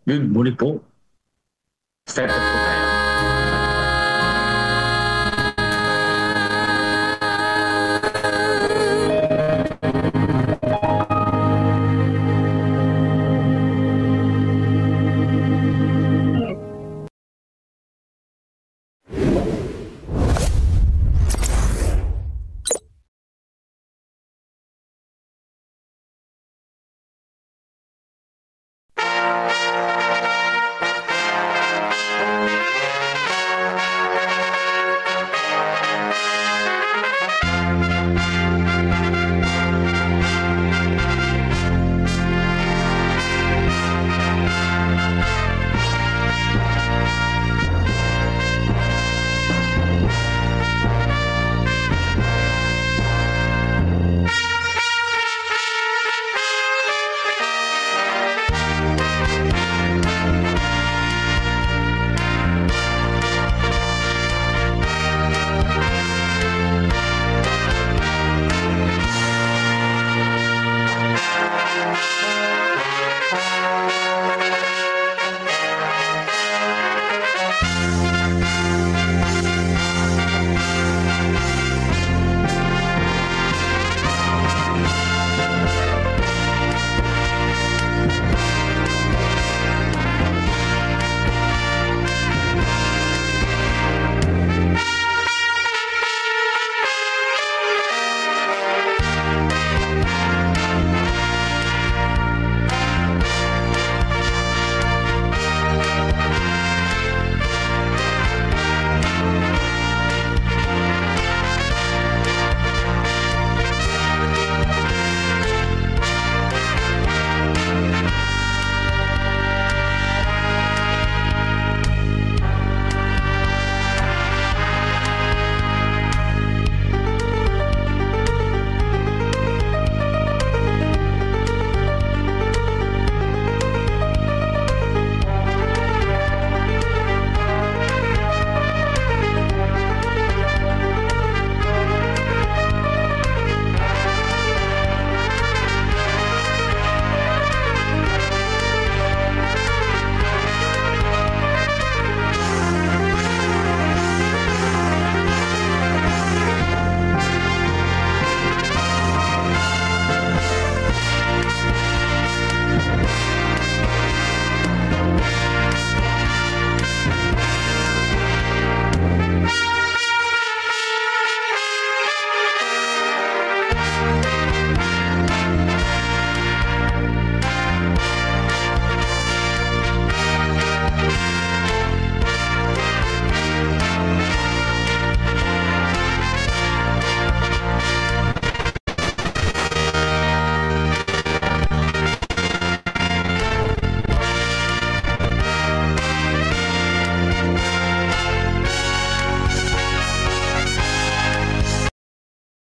Good morning po. Start up po tayo.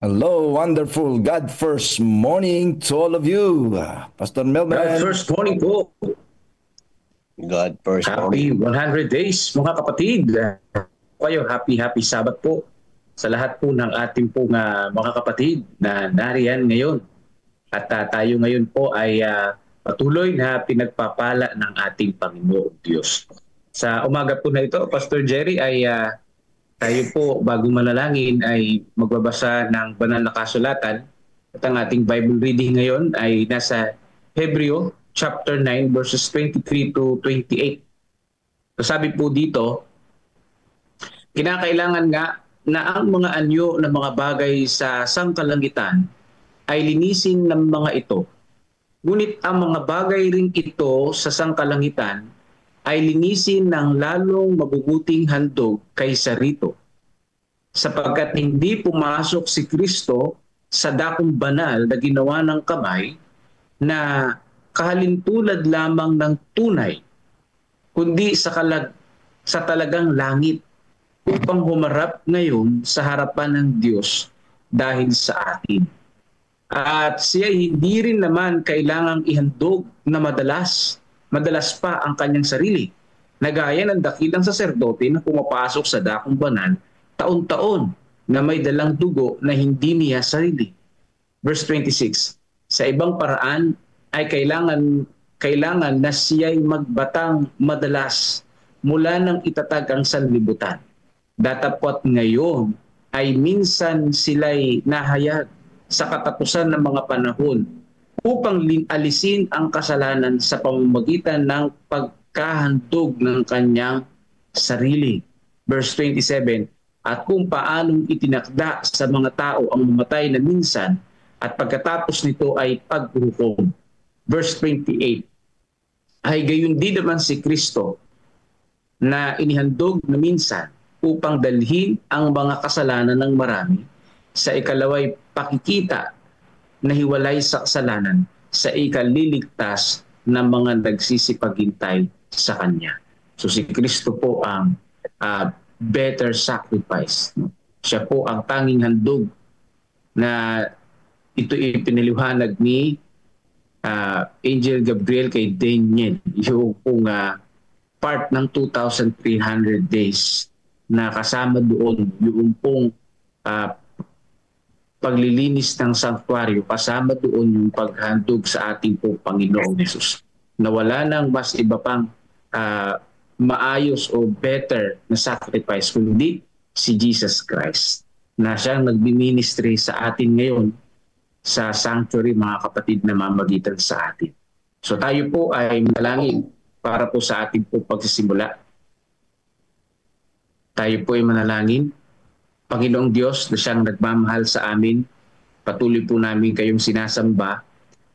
Hello, wonderful God first morning to all of you. Pastor Melvin. God first morning po. God first Happy morning. 100 days mga kapatid. Kayo, happy Sabat po sa lahat po ng ating pong mga kapatid na nariyan ngayon. At tayo ngayon po ay patuloy na pinagpapala ng ating Panginoong Diyos. Sa umaga po na ito, Pastor Jerry, ay tayo po bago manalangin ay magbabasa ng banal na kasulatan. At ang ating Bible reading ngayon ay nasa Hebreo chapter 9 verses 23 to 28. So sabi po dito, kinakailangan nga na ang mga anyo ng mga bagay sa sangkalangitan ay linisin ng mga ito. Ngunit ang mga bagay ring ito sa sangkalangitan ay linisin ng lalong mabubuting handog kaysa rito. Sapagkat hindi pumasok si Kristo sa dakong banal na ginawa ng kamay na kahalintulad lamang ng tunay, kundi sa talagang langit upang humarap ngayon sa harapan ng Diyos dahil sa atin. At siya hindi rin naman kailangang ihandog na madalas pa ang kanyang sarili, na gaya ng dakilang saserdote na pumapasok sa dakong banal taon-taon na may dalang dugo na hindi niya sarili. Verse 26, sa ibang paraan ay kailangan na siya'y magbatang madalas mula nang itatag ang sanlibutan. Datapwat ngayon ay minsan sila'y nahayag sa katapusan ng mga panahon upang alisin ang kasalanan sa pamamagitan ng pagkahandog ng kanyang sarili. Verse 27, at kung paanong itinakda sa mga tao ang mamatay na minsan at pagkatapos nito ay paghuhukom. Verse 28, ay gayon din naman si Kristo na inihandog na minsan upang dalhin ang mga kasalanan ng marami, sa ikalaway pakikita na hiwalay sa kasalanan, sa ikaliligtas ng mga nagsisipaghintay sa Kanya. So si Kristo po ang better sacrifice. Siya po ang tanging handog na ito ipinaliwanag ni Angel Gabriel kay Daniel, yung pong part ng 2,300 days na kasama doon yung pong paglilinis ng sanctuaryo, kasama doon yung paghandog sa ating po Panginoong Jesus. Na wala nang mas iba pang maayos o better na sacrifice kundi si Jesus Christ, na siyang nagbi-ministry sa atin ngayon sa sanctuary, mga kapatid, na mamagitan sa atin. So tayo po ay manalangin para po sa ating po pagsisimula. Tayo po ay manalangin. Panginoong Diyos na siyang nagmamahal sa amin, patuloy po namin kayong sinasamba,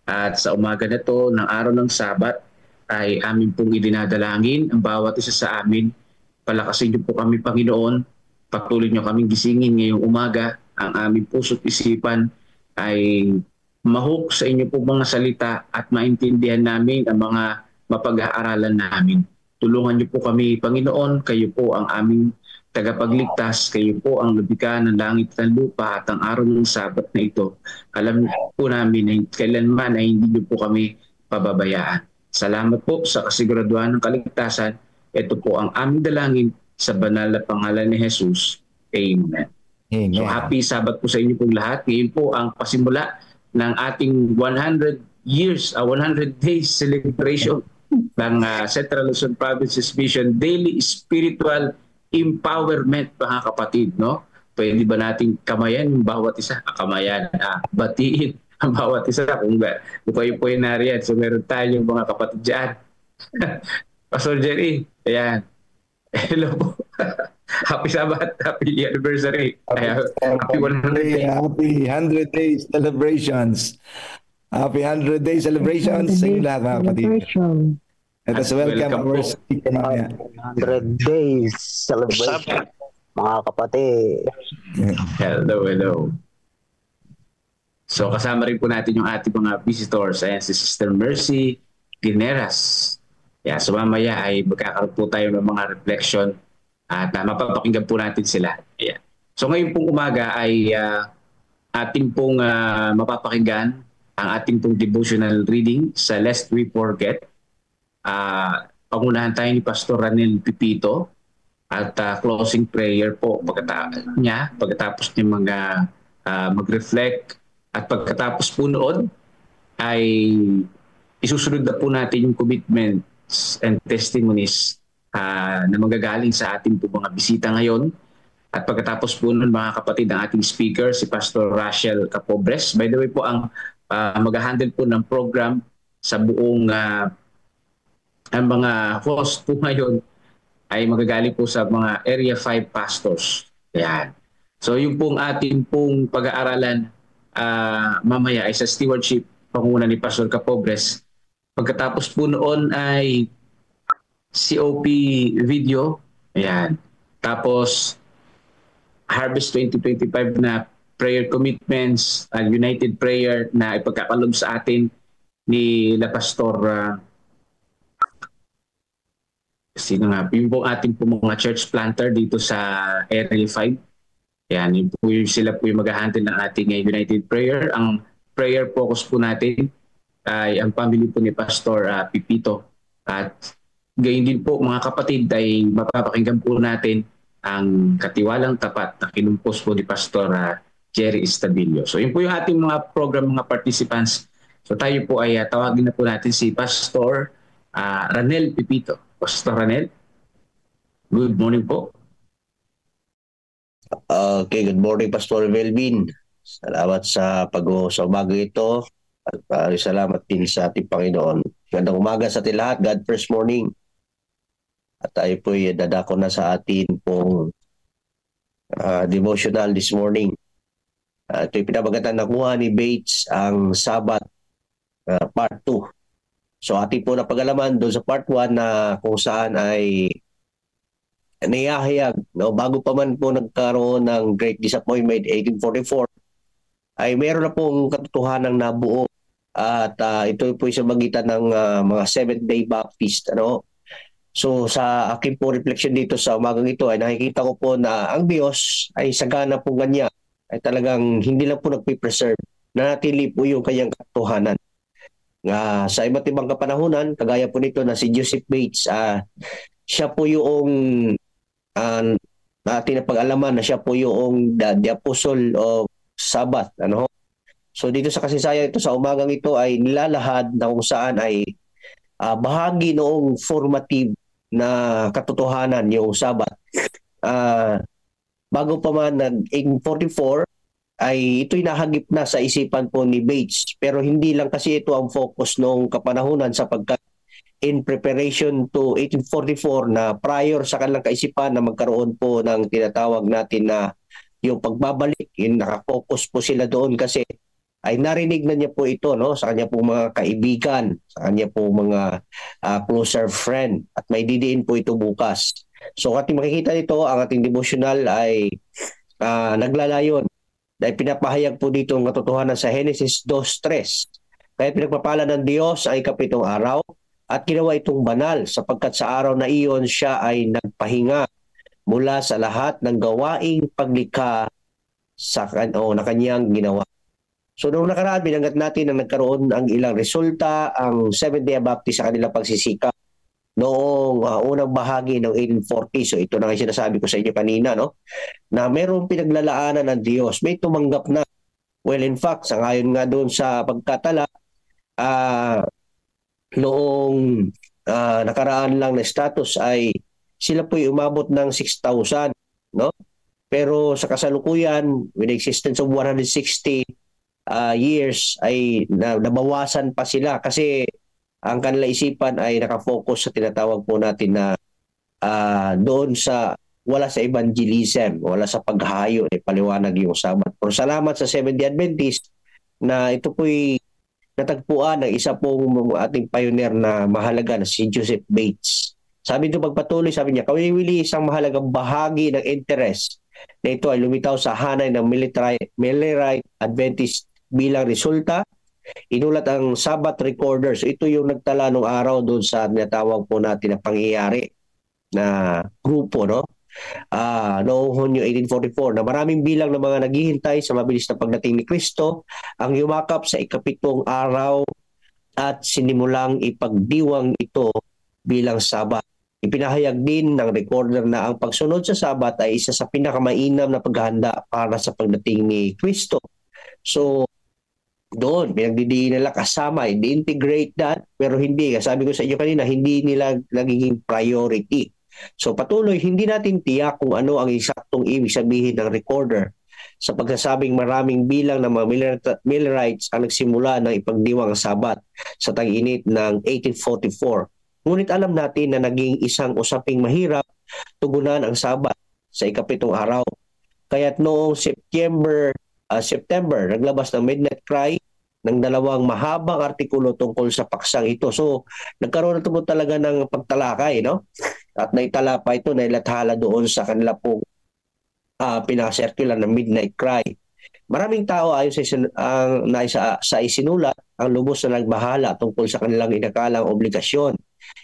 at sa umaga na to ng araw ng Sabat ay amin pong idinadalangin ang bawat isa sa amin. Palakasin niyo po kami, Panginoon. Patuloy niyo kaming gisingin ngayong umaga. Ang aming puso't isipan ay mahok sa inyo po mga salita at maintindihan namin ang mga mapag-aaralan namin. Tulungan niyo po kami, Panginoon. Kayo po ang aming tagapagligtas. Kayo po ang lumikha ng langit at lupa, at ang araw ng Sabat na ito, alam po namin na kailanman ay hindi niyo po kami pababayaan. Salamat po sa kasiguraduhan ng kaligtasan. Ito po ang aming dalangin sa banal na pangalan ni Jesus. Amen. Amen. So happy Sabat po sa inyo pong lahat. Ngayon po ang pasimula ng ating 100 days celebration ng Central Luzon Province's Vision Daily Spiritual Empowerment, mga kapatid, no? Pwede ba nating kamayan yung bawat isa? Kamayan, batiin ang bawat isa kung kayo po yung nariyan. So meron tayong mga kapatid dyan. Pastor Jerry, ayan. Hello po. Happy Sabat, happy anniversary. Happy 100 days. Happy 100 days celebrations. Happy 100 days celebrations sa inyo lahat, mga kapatid. Let us welcome our speaker mamaya. 100 days celebration, mga kapatid. Hello. So kasama rin po natin yung ating mga visitors. Ayan, si Sister Mercy Gineras. Yeah, so mamaya ay magkakaroon po tayo ng mga reflection at mapapakinggan po natin sila. Yeah. So ngayon pong umaga ay ating pong mapapakinggan ang ating pong devotional reading sa Lest We Forget. Pangunahan tayo ni Pastor Ranel Pipito at closing prayer po pagkatapos niya mag-reflect, at pagkatapos po noon ay isusunod na po natin yung commitments and testimonies na magagaling sa ating po mga bisita ngayon. At pagkatapos po nun, mga kapatid, ang ating speaker, si Pastor Rachel Capobres. By the way po, ang mag-handle po ng program sa buong ang mga host po ngayon ay magagaling po sa mga Area 5 pastors. Ayan. So yung pong ating pong pag-aaralan mamaya ay sa stewardship, panguna ni Pastor Capobres. Pagkatapos po noon ay COP video. Ayan. Tapos Harvest 2025 na prayer commitments, united prayer na ipagkakalob sa atin ni La Pastor sino nga, yung po ating po mga church planter dito sa Area 5. Yan, yun po sila po yung mag-handle ng ating united prayer. Ang prayer focus po natin ay ang family po ni Pastor Pipito. At gayon din po, mga kapatid, ay mapapakinggan po natin ang katiwalang tapat na kinumpos po ni Pastor Jerry Estabilio. So yun po yung ating mga program, mga participants. So tayo po ay tawagin na po natin si Pastor Ranel Pipito. Pastor Ranel, good morning po. Okay, good morning Pastor Melvin. Salamat sa sa umaga ito at salamat din sa ating Panginoon. Gandang umaga sa ating lahat. God first morning. At tayo po ay dadako na sa atin pong devotional this morning. Ito'y pinabagatan nakuha ni Bates ang Sabat part 2. So ating po napag-alaman doon sa part 1 na kung saan ay niyahayag, no, bago pa man po nagkaroon ng Great Disappointment 1844, ay meron na pong katotohanan nabuo at ito po sa magitan ng mga Seventh-day Baptist. Ano? So sa akin po reflection dito sa umagang ito ay nakikita ko po na ang Diyos ay sagana po kanya ay talagang hindi lang po nagpipreserve, nanatili po yung kanyang katotohanan. Sa iba't ibang kapanahunan, kagaya po nito na si Joseph Bates, siya po yung natin na pag-alaman na siya po yung the Apostle of Sabbath. Ano? So dito sa kasaysayan ito, sa umagang ito ay nilalahad na kung saan ay bahagi noong formative na katotohanan yung Sabbath. Bago pa man nag-1844, ay ito'y nahagip na sa isipan po ni Bates. Pero hindi lang kasi ito ang focus noong kapanahunan sapagkat in preparation to 1844 na prior sa kanilang kaisipan na magkaroon po ng tinatawag natin na yung pagbabalik, yung nakafocus po sila doon kasi ay narinig na niya po ito, no, sa kanya po mga kaibigan, sa kanya po mga closer friend at may didiin po ito bukas. So ating makikita nito, ang ating devotional ay naglalayon dahil pinapahayag po dito ang katotohanan sa Genesis 2:3. Kaya pinagpapala ng Diyos ay kapitong araw at ginawa itong banal sapagkat sa araw na iyon siya ay nagpahinga mula sa lahat ng gawaing paglikha na kanyang ginawa. So noong nakaraan, binanggit natin na nagkaroon ang ilang resulta ang Seventh-day Baptist sa kanilang pagsisikap noong unang bahagi ng 1840. So ito na nga sinasabi ko sa inyo kanina, no? Na mayroong pinaglalaanan ng Diyos. May tumanggap na. Well, in fact, sangayon nga doon sa pagkatala, noong nakaraan lang na status ay sila po'y umabot ng 6,000, no? Pero sa kasalukuyan, with the existence of 160 years, ay nabawasan pa sila kasi ang kanila isipan ay nakafocus sa tinatawag po natin na doon sa wala sa evangelism, wala sa paghahayo, paliwanag yung Sabat. Pero salamat sa Seventh-day Adventist na ito po'y natagpuan ng isa pong ating pioneer na mahalaga na si Joseph Bates. Sabi ito pagpatuloy, sabi niya, kawili-wili isang mahalagang bahagi ng interest na ito ay lumitaw sa hanay ng Millerite Adventist bilang resulta. Inulat ang Sabbath Recorder. So ito yung nagtala nung araw doon sa tinatawag po natin na pangyayari na grupo, no? Noong Hunyo 1844 na maraming bilang ng mga naghihintay sa mabilis na pagdating ni Kristo ang yumakap sa ikapitong araw at sinimulang ipagdiwang ito bilang Sabat. Ipinahayag din ng recorder na ang pagsunod sa Sabat ay isa sa pinakamainam na paghahanda para sa pagdating ni Kristo. So doon, pinagdidiin nila kasama, i-integrate that, pero hindi. Sabi ko sa inyo kanina, hindi nila nagiging priority. So patuloy, hindi natin tiyak kung ano ang eksaktong ibig sabihin ng recorder sa pagsasabing maraming bilang ng mga Millerites ang nagsimula ng ipagdiwang Sabat sa tag-init ng 1844. Ngunit alam natin na naging isang usaping mahirap tugunan ang Sabat sa ikapitong araw. Kaya't noong September, naglabas ng Midnight Cry ng dalawang mahabang artikulo tungkol sa paksang ito. So, nagkaroon na ito talaga ng pagtalakay, no? At naitala pa ito, nailathala doon sa kanila pong pinaka-circular ng Midnight Cry. Maraming tao ayon sa isinulat ang lubos na nagbahala tungkol sa kanilang inakalang obligasyon.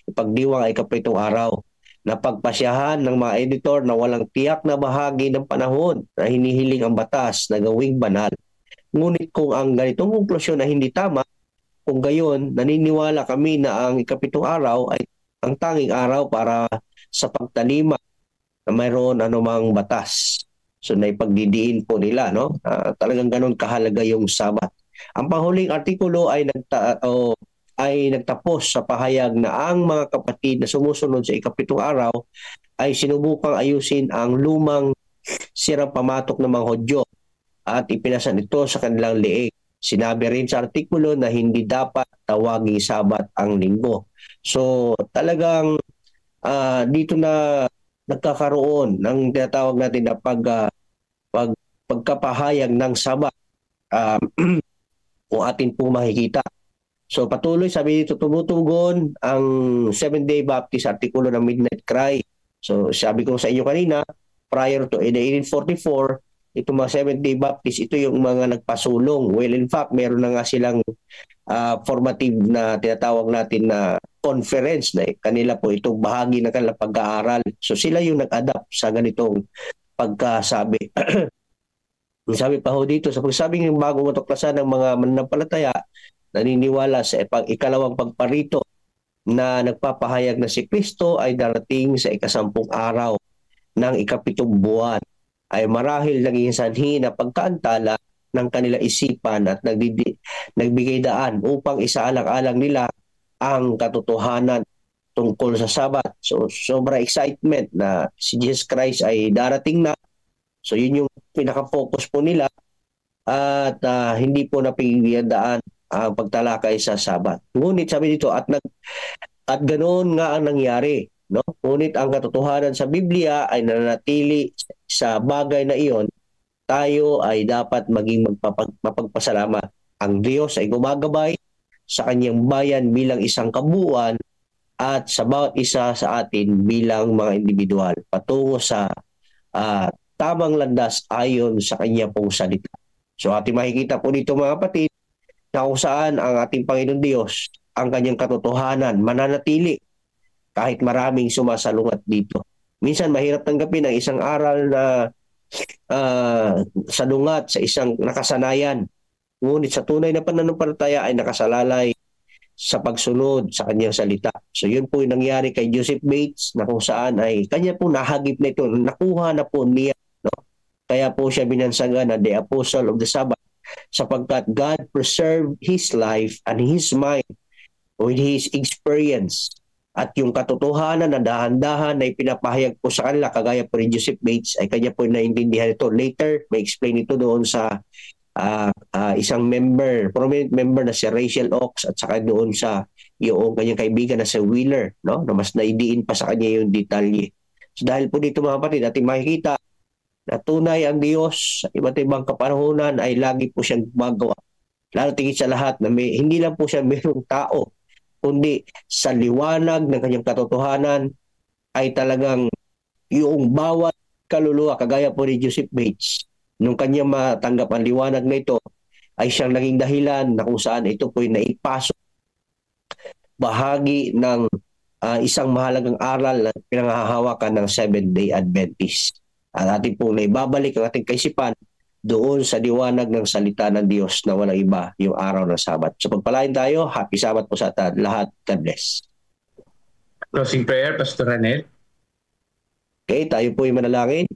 Ipagdiwang ay kapitong araw. Napagpasyahan ng mga editor na walang tiyak na bahagi ng panahon na hinihiling ang batas na gawing banal. Ngunit kung ang ganitong konklusyon ay hindi tama, kung gayon, naniniwala kami na ang ikapitong araw ay ang tanging araw para sa pagtalima na mayroon anumang batas. So naipagdidiin po nila, no? Talagang ganun kahalaga yung Sabat. Ang panghuling artikulo ay nagtapos sa pahayag na ang mga kapatid na sumusunod sa ikapitong araw ay sinubukang ayusin ang lumang sirang pamatok ng mga Hudyo at ipinasan ito sa kanilang leeg. Sinabi rin sa artikulo na hindi dapat tawaging Sabat ang linggo. So talagang dito na nagkakaroon ng tinatawag natin na pagkapahayag ng Sabat kung atin po makikita. So patuloy, sabi dito, tumutugon ang Seventh-day Baptist artikulo ng Midnight Cry. So sabi ko sa inyo kanina, prior to 1844, itong mga Seventh-day Baptist, ito yung mga nagpasulong. Well, in fact, meron na nga silang formative na tinatawag natin na conference na kanila po itong bahagi ng kanilang pag-aaral. So sila yung nag-adapt sa ganitong pagkasabi. Sabi pa ho dito, sa pagsabing ng bagong matuklasan ng mga mananampalataya, naniniwala sa ikalawang pagparito na nagpapahayag na si Kristo ay darating sa ika-10 araw ng ikapitong buwan, ay marahil naging sanhi na pagkaantala ng kanilang isipan at nagbigay daan upang isaalang-alang nila ang katotohanan tungkol sa Sabat. So sobra excitement na si Jesus Christ ay darating na. So yun yung pinaka-focus po nila at hindi po napigyan daan ang pagtalakay sa Sabat. Ngunit sabi dito at ganoon nga ang nangyari, no? Ngunit ang katotohanan sa Biblia ay nananatili sa bagay na iyon. Tayo ay dapat maging mapagpasalamat. Ang Diyos ay gumagabay sa kanyang bayan bilang isang kabuuan at sa bawat isa sa atin bilang mga individual patungo sa tamang landas ayon sa kanya pong salita. So ating makikita po dito mga kapatid na kung saan ang ating Panginoon Diyos, ang kanyang katotohanan mananatili kahit maraming sumasalungat dito. Minsan mahirap tanggapin ang isang aral na salungat sa isang nakasanayan. Ngunit sa tunay na pananampalataya ay nakasalalay sa pagsunod sa kanyang salita. So yun po yung nangyari kay Joseph Bates na kung saan ay kanya po nahagip na ito, nakuha na po niya. No? Kaya po siya binansagan na the Apostle of the Sabbath sapagkat God preserved his life and his mind with his experience. At yung katotohanan na dahan-dahan na ipinapahayag po sa kanila, kagaya po ni Joseph Bates, ay kanya po naintindihan ito. Later, may explain ito doon sa isang prominent member na si Rachel Oakes at saka doon sa yung kanyang kaibigan na si Wheeler, no? Na mas naidiin pa sa kanya yung detalye. So dahil po dito mga kapatid, ating makikita na tunay ang Diyos sa iba't ibang kapanahunan ay lagi po siyang gumagawa. Lalo tingin sa lahat na hindi lang po siya mayroong tao, kundi sa liwanag ng kanyang katotohanan ay talagang yung bawat kaluluwa, kagaya po ni Joseph Bates, nung kanyang matanggap ang liwanag na ito, ay siyang naging dahilan na kung saan ito po'y naipasok bahagi ng isang mahalagang aral na pinanghahawakan ng Seventh-day Adventist. At ating pong naibabalik ang ating kaisipan doon sa liwanag ng salita ng Diyos na walang iba, yung araw ng Sabat. So pagpalain tayo, happy Sabat po sa lahat. God bless. Closing prayer, Pastor Ranel. Okay, tayo po yung manalangin.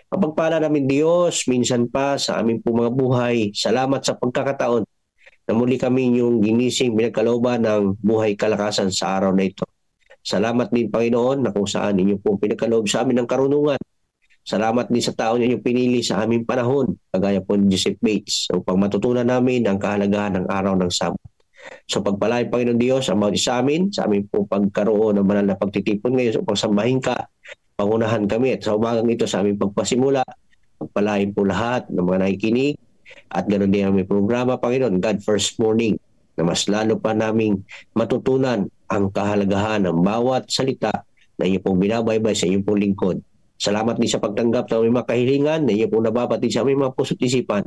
Kapagpala namin Diyos, minsan pa sa aming po mga buhay, salamat sa pagkakataon na muli kami yung ginising pinagkalooban ng buhay kalakasan sa araw na ito. Salamat din Panginoon na kung saan inyo po pinagkaloob sa amin ng karunungan. Salamat din sa tao niyo pinili sa aming panahon, kagaya po ni Joseph Bates, upang matutunan namin ang kahalagahan ng araw ng Sabat. So pagpalain Panginoon Diyos ang bawat isa amin, sa aming po pagkaroon ng banal na pagtitipon ngayon upang sambahin ka, pangunahan kami at sa umagang ito sa aming pagpasimula, pagpalain po lahat ng mga nakikinig at ganoon din ang aming programa Panginoon, God First Morning, na mas lalo pa naming matutunan ang kahalagahan ng bawat salita na inyo pong binabaybay sa inyong pong lingkod. Salamat din sa pagtanggap sa aming mga kahilingan na inyo pong nababatid sa aming mga puso't isipan.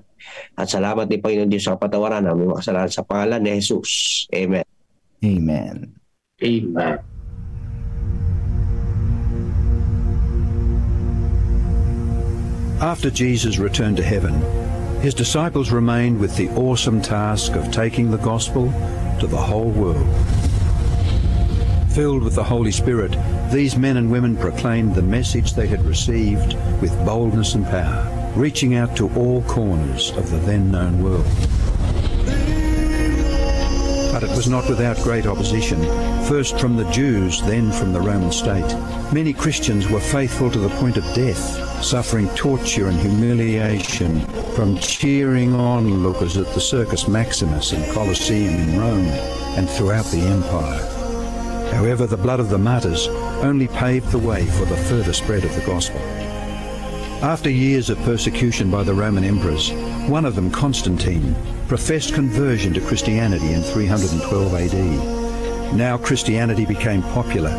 At salamat din Panginoon Diyos sa kapatawaran ng aming mga kasalanan sa pangalan ni Jesus. Amen. Amen. Amen. After Jesus returned to heaven, his disciples remained with the awesome task of taking the gospel to the whole world. Filled with the Holy Spirit, these men and women proclaimed the message they had received with boldness and power, reaching out to all corners of the then known world. But it was not without great opposition, first from the Jews, then from the Roman state. Many Christians were faithful to the point of death, suffering torture and humiliation from cheering onlookers at the Circus Maximus and Colosseum in Rome and throughout the empire. However, the blood of the martyrs only paved the way for the further spread of the gospel. After years of persecution by the Roman emperors, one of them, Constantine, professed conversion to Christianity in 312 AD. Now Christianity became popular,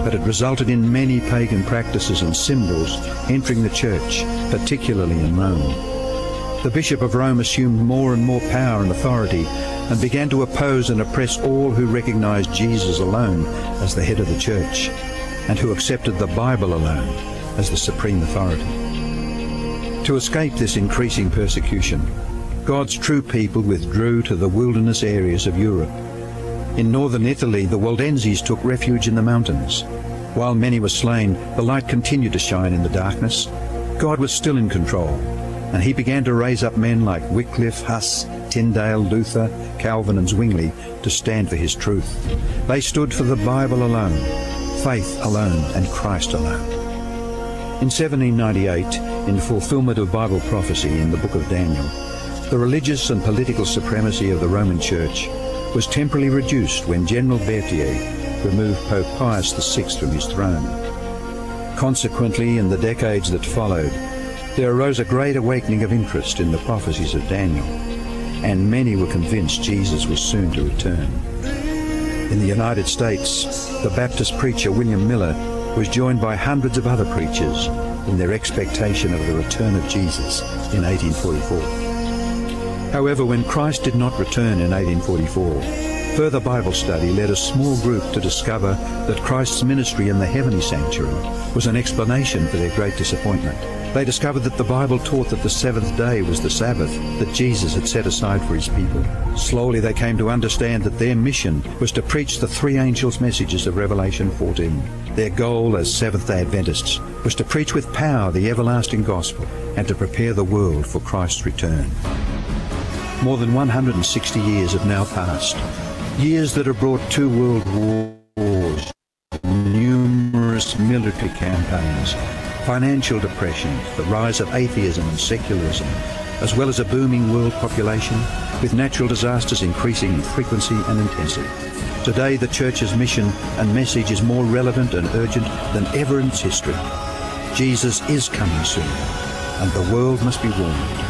but it resulted in many pagan practices and symbols entering the church, particularly in Rome. The Bishop of Rome assumed more and more power and authority and began to oppose and oppress all who recognized Jesus alone as the head of the church and who accepted the Bible alone as the supreme authority. To escape this increasing persecution, God's true people withdrew to the wilderness areas of Europe. In northern Italy, the Waldenses took refuge in the mountains. While many were slain, the light continued to shine in the darkness. God was still in control, and he began to raise up men like Wycliffe, Huss, Tyndale, Luther, Calvin and Zwingli to stand for his truth. They stood for the Bible alone, faith alone and Christ alone. In 1798, in fulfillment of Bible prophecy in the book of Daniel, the religious and political supremacy of the Roman Church was temporarily reduced when General Berthier removed Pope Pius VI from his throne. Consequently, in the decades that followed, there arose a great awakening of interest in the prophecies of Daniel, and many were convinced Jesus was soon to return. In the United States, the Baptist preacher William Miller was joined by hundreds of other preachers in their expectation of the return of Jesus in 1844. However, when Christ did not return in 1844, further Bible study led a small group to discover that Christ's ministry in the heavenly sanctuary was an explanation for their great disappointment. They discovered that the Bible taught that the seventh day was the Sabbath that Jesus had set aside for his people. Slowly they came to understand that their mission was to preach the three angels' messages of Revelation 14. Their goal as Seventh-day Adventists was to preach with power the everlasting gospel and to prepare the world for Christ's return. More than 160 years have now passed, years that have brought 2 world wars, numerous military campaigns, financial depression, the rise of atheism and secularism, as well as a booming world population, with natural disasters increasing in frequency and intensity. Today, the Church's mission and message is more relevant and urgent than ever in its history. Jesus is coming soon, and the world must be warned.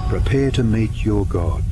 Prepare to meet your God.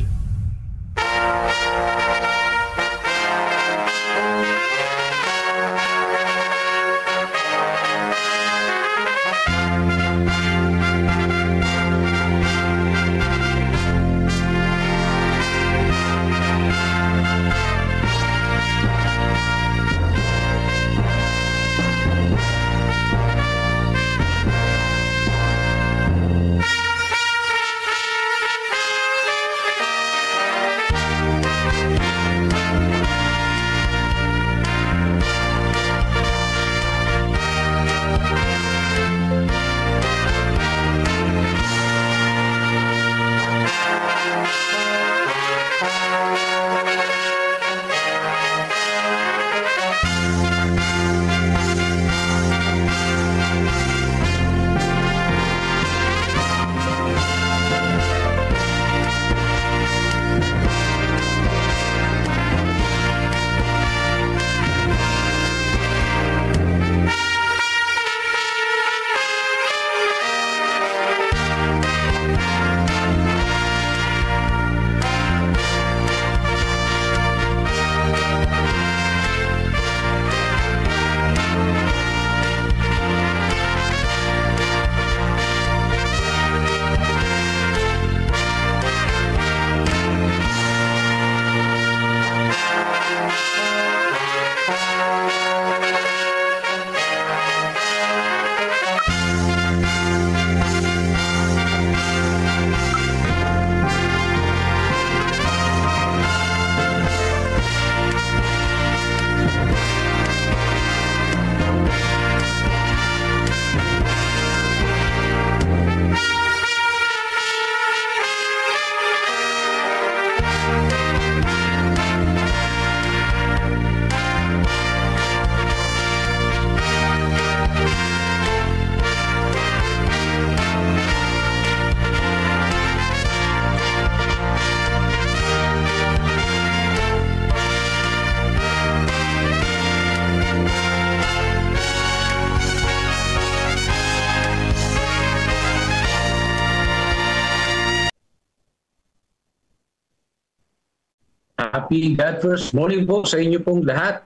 Happy God First Morning po sa inyo pong lahat.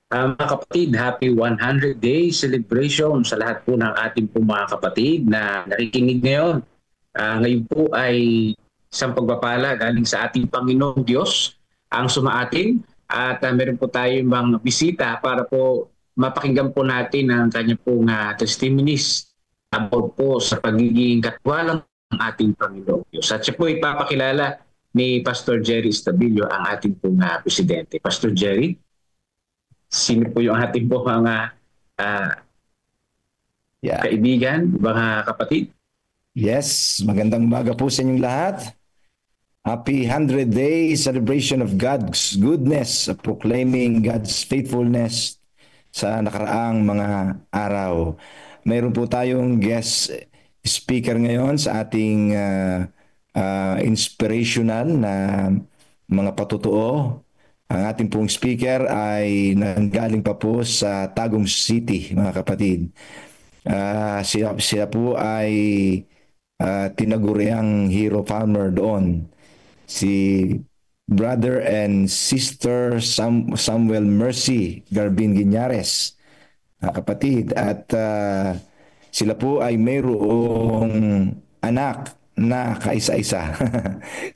Mga kapatid, happy 100 days celebration sa lahat po ng ating po mga kapatid na nakikinig ngayon. Ngayon po ay isang pagpapala galing sa ating Panginoong Diyos ang sumaatin at meron po tayong mga bisita para po mapakinggan po natin ang kanyang pong testimonies about po sa pagiging katwalang ng ating Panginoong Diyos. At siya po ipapakilala ni Pastor Jerry Estabilio, ang ating pong presidente. Pastor Jerry, sino po yung ating po mga kaibigan, mga kapatid? Yes, magandang umaga po sa inyong lahat. Happy 100 Day celebration of God's goodness, proclaiming God's faithfulness sa nakaraang mga araw. Mayroon po tayong guest speaker ngayon sa ating inspirational na mga patutuo. Ang ating pong speaker ay nanggaling pa po sa Tagum City, mga kapatid. Siya po ay tinaguriang hero farmer doon. Si Brother and Sister Samuel Mercy Garbin Guiñares, mga kapatid. At sila po ay mayroong anak na kaisa-isa.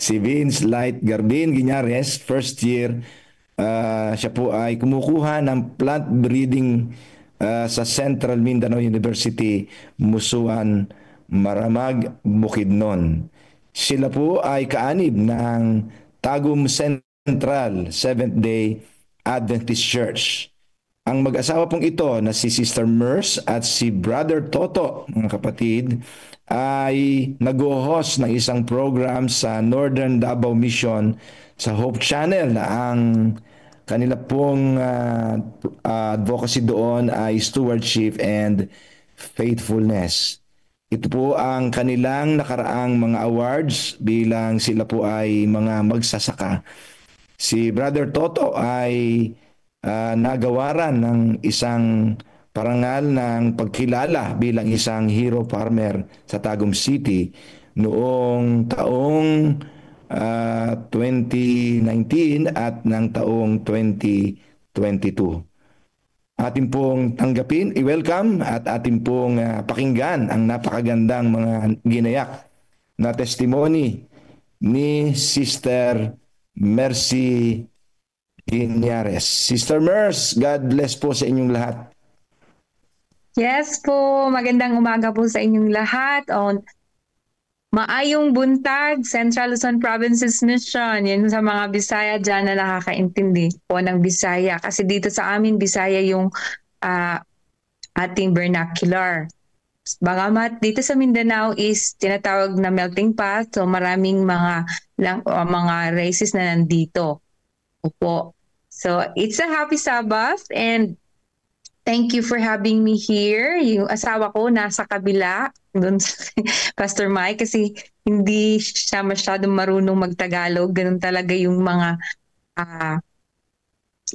Si Vince Light Garbin Guiñares, first year, siya po ay kumukuha ng plant breeding sa Central Mindanao University, Musuan, Maramag, Bukidnon. Sila po ay kaanib ng Tagum Central Seventh-day Adventist Church. Ang mag-asawa pong ito na si Sister Merce at si Brother Toto, mga kapatid, ay nag-host ng isang program sa Northern Davao Mission sa Hope Channel na ang kanila pong advocacy doon ay stewardship and faithfulness. Ito po ang kanilang nakaraang mga awards bilang sila po ay mga magsasaka. Si Brother Toto ay nagawaran ng isang parangal ng pagkilala bilang isang hero farmer sa Tagum City noong taong 2019 at ng taong 2022. Ating pong tanggapin, i-welcome at ating pong pakinggan ang napakagandang mga ginayak na testimony ni Sister Mercy Guiñares. Sister Merce, God bless po sa inyong lahat. Yes po, magandang umaga po sa inyong lahat. Maayong buntag, Central Luzon Provinces Mission. Yan sa mga Bisaya dyan na nakakaintindi po ng Bisaya. Kasi dito sa amin, Bisaya yung ating vernacular. Bagamat dito sa Mindanao is tinatawag na melting pot. So maraming mga races na nandito. Opo. So it's a happy Sabbath and thank you for having me here. Yung asawa ko nasa kabila doon sa Pastor Mike kasi hindi siya masyadong marunong magtagalog. Ganun talaga yung mga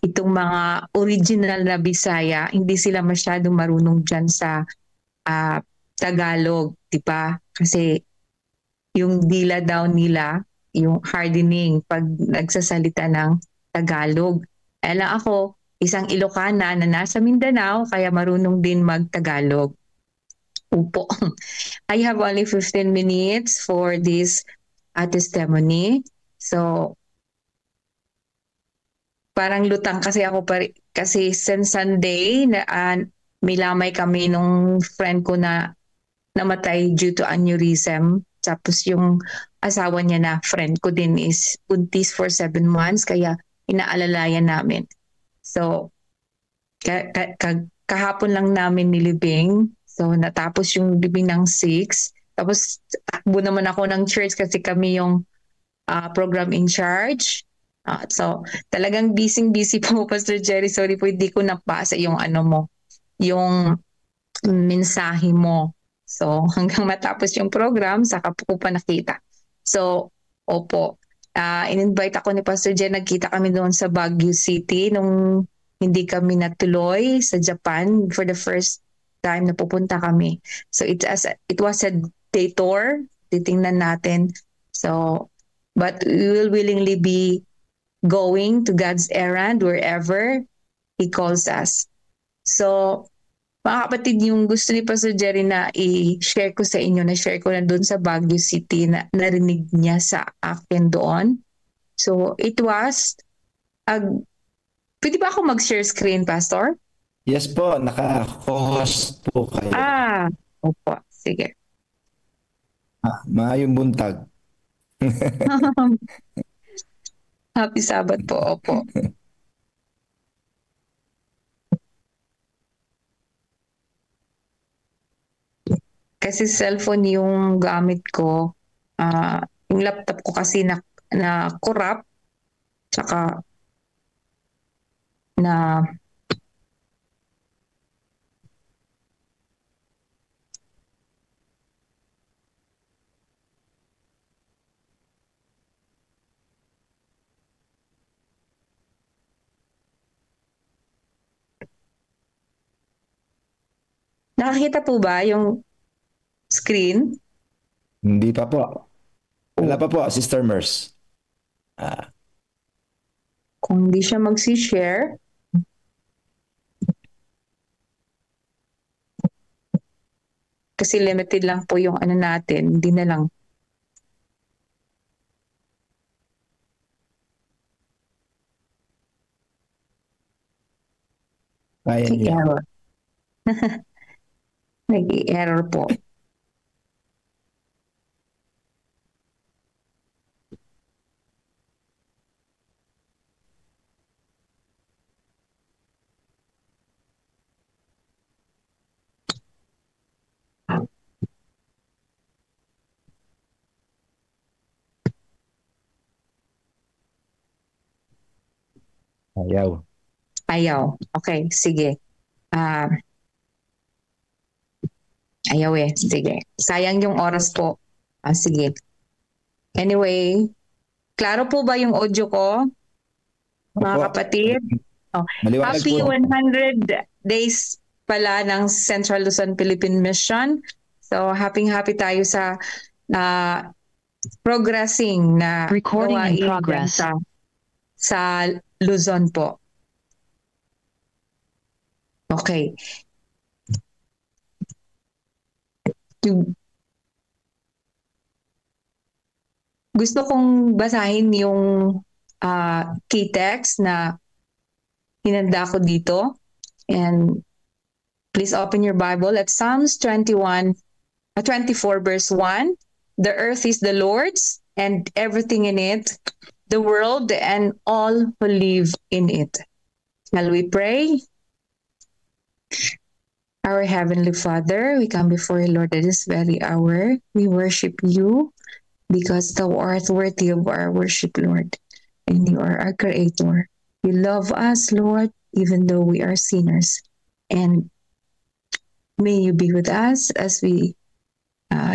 itong mga original na Bisaya. Hindi sila masyadong marunong dyan sa Tagalog, di ba? Kasi yung dila daw nila, yung hardening pag nagsasalita ng Tagalog. Kaya ako, isang Ilocana na nasa Mindanao, kaya marunong din mag-Tagalog. Upo. I have only 15 minutes for this testimony. So, parang lutang kasi ako kasi since Sunday, may lamay kami nung friend ko na namatay due to aneurysm. Tapos yung asawa niya na friend ko din is buntis for 7 months, kaya inaalalayan namin. So, kahapon lang namin nilibing. So, natapos yung libing ng 6. Tapos, takbo naman ako ng church kasi kami yung program in charge. So, talagang busy po, Pastor Jerry. Sorry po, hindi ko napasa yung yung mensahe mo. So, hanggang matapos yung program, saka po pa nakita. So, opo. In-invite ako ni Pastor Jen, nagkita kami doon sa Baguio City nung hindi kami natuloy sa Japan for the first time na pupunta kami. So it was a day tour, titingnan natin. So, but we will willingly be going to God's errand wherever He calls us. So, mga kapatid, yung gusto ni Pastor Jerry na i-share ko sa inyo, na-share ko na doon sa Baguio City, na narinig niya sa akin doon. So, it was, pwede ba ako mag-share screen, Pastor? Yes po, naka-host po kayo. Opo, sige. Maayong buntag. Happy Sabbath po, opo. Kasi cellphone yung gamit ko. Yung laptop ko kasi na corrupt. Tsaka na nakakita po ba yung screen? Hindi pa po. Wala pa po, Sister Merce. Kung hindi siya magsi-share, kasi limited lang po yung ano natin, hindi na lang. Kaya niya. Error. Nag-i-error po. Ayaw. Okay, sige. Ayaw sige. Sayang yung oras po. Sige. Anyway, klaro po ba yung audio ko? Mga kapatid? Happy 100 days pala ng Central Luzon Philippine Mission. So, happy tayo sa progressing na recording in progress sa Luzon po. Okay. Gusto kong basahin yung key text na hinanda ko dito. And please open your Bible at Psalms 24 verse 1. The earth is the Lord's and everything in it, the world and all who live in it. Shall we pray? Our Heavenly Father, we come before you, Lord, at this very hour. We worship you because thou art worthy of our worship, Lord, and you are our Creator. You love us, Lord, even though we are sinners. And may you be with us as we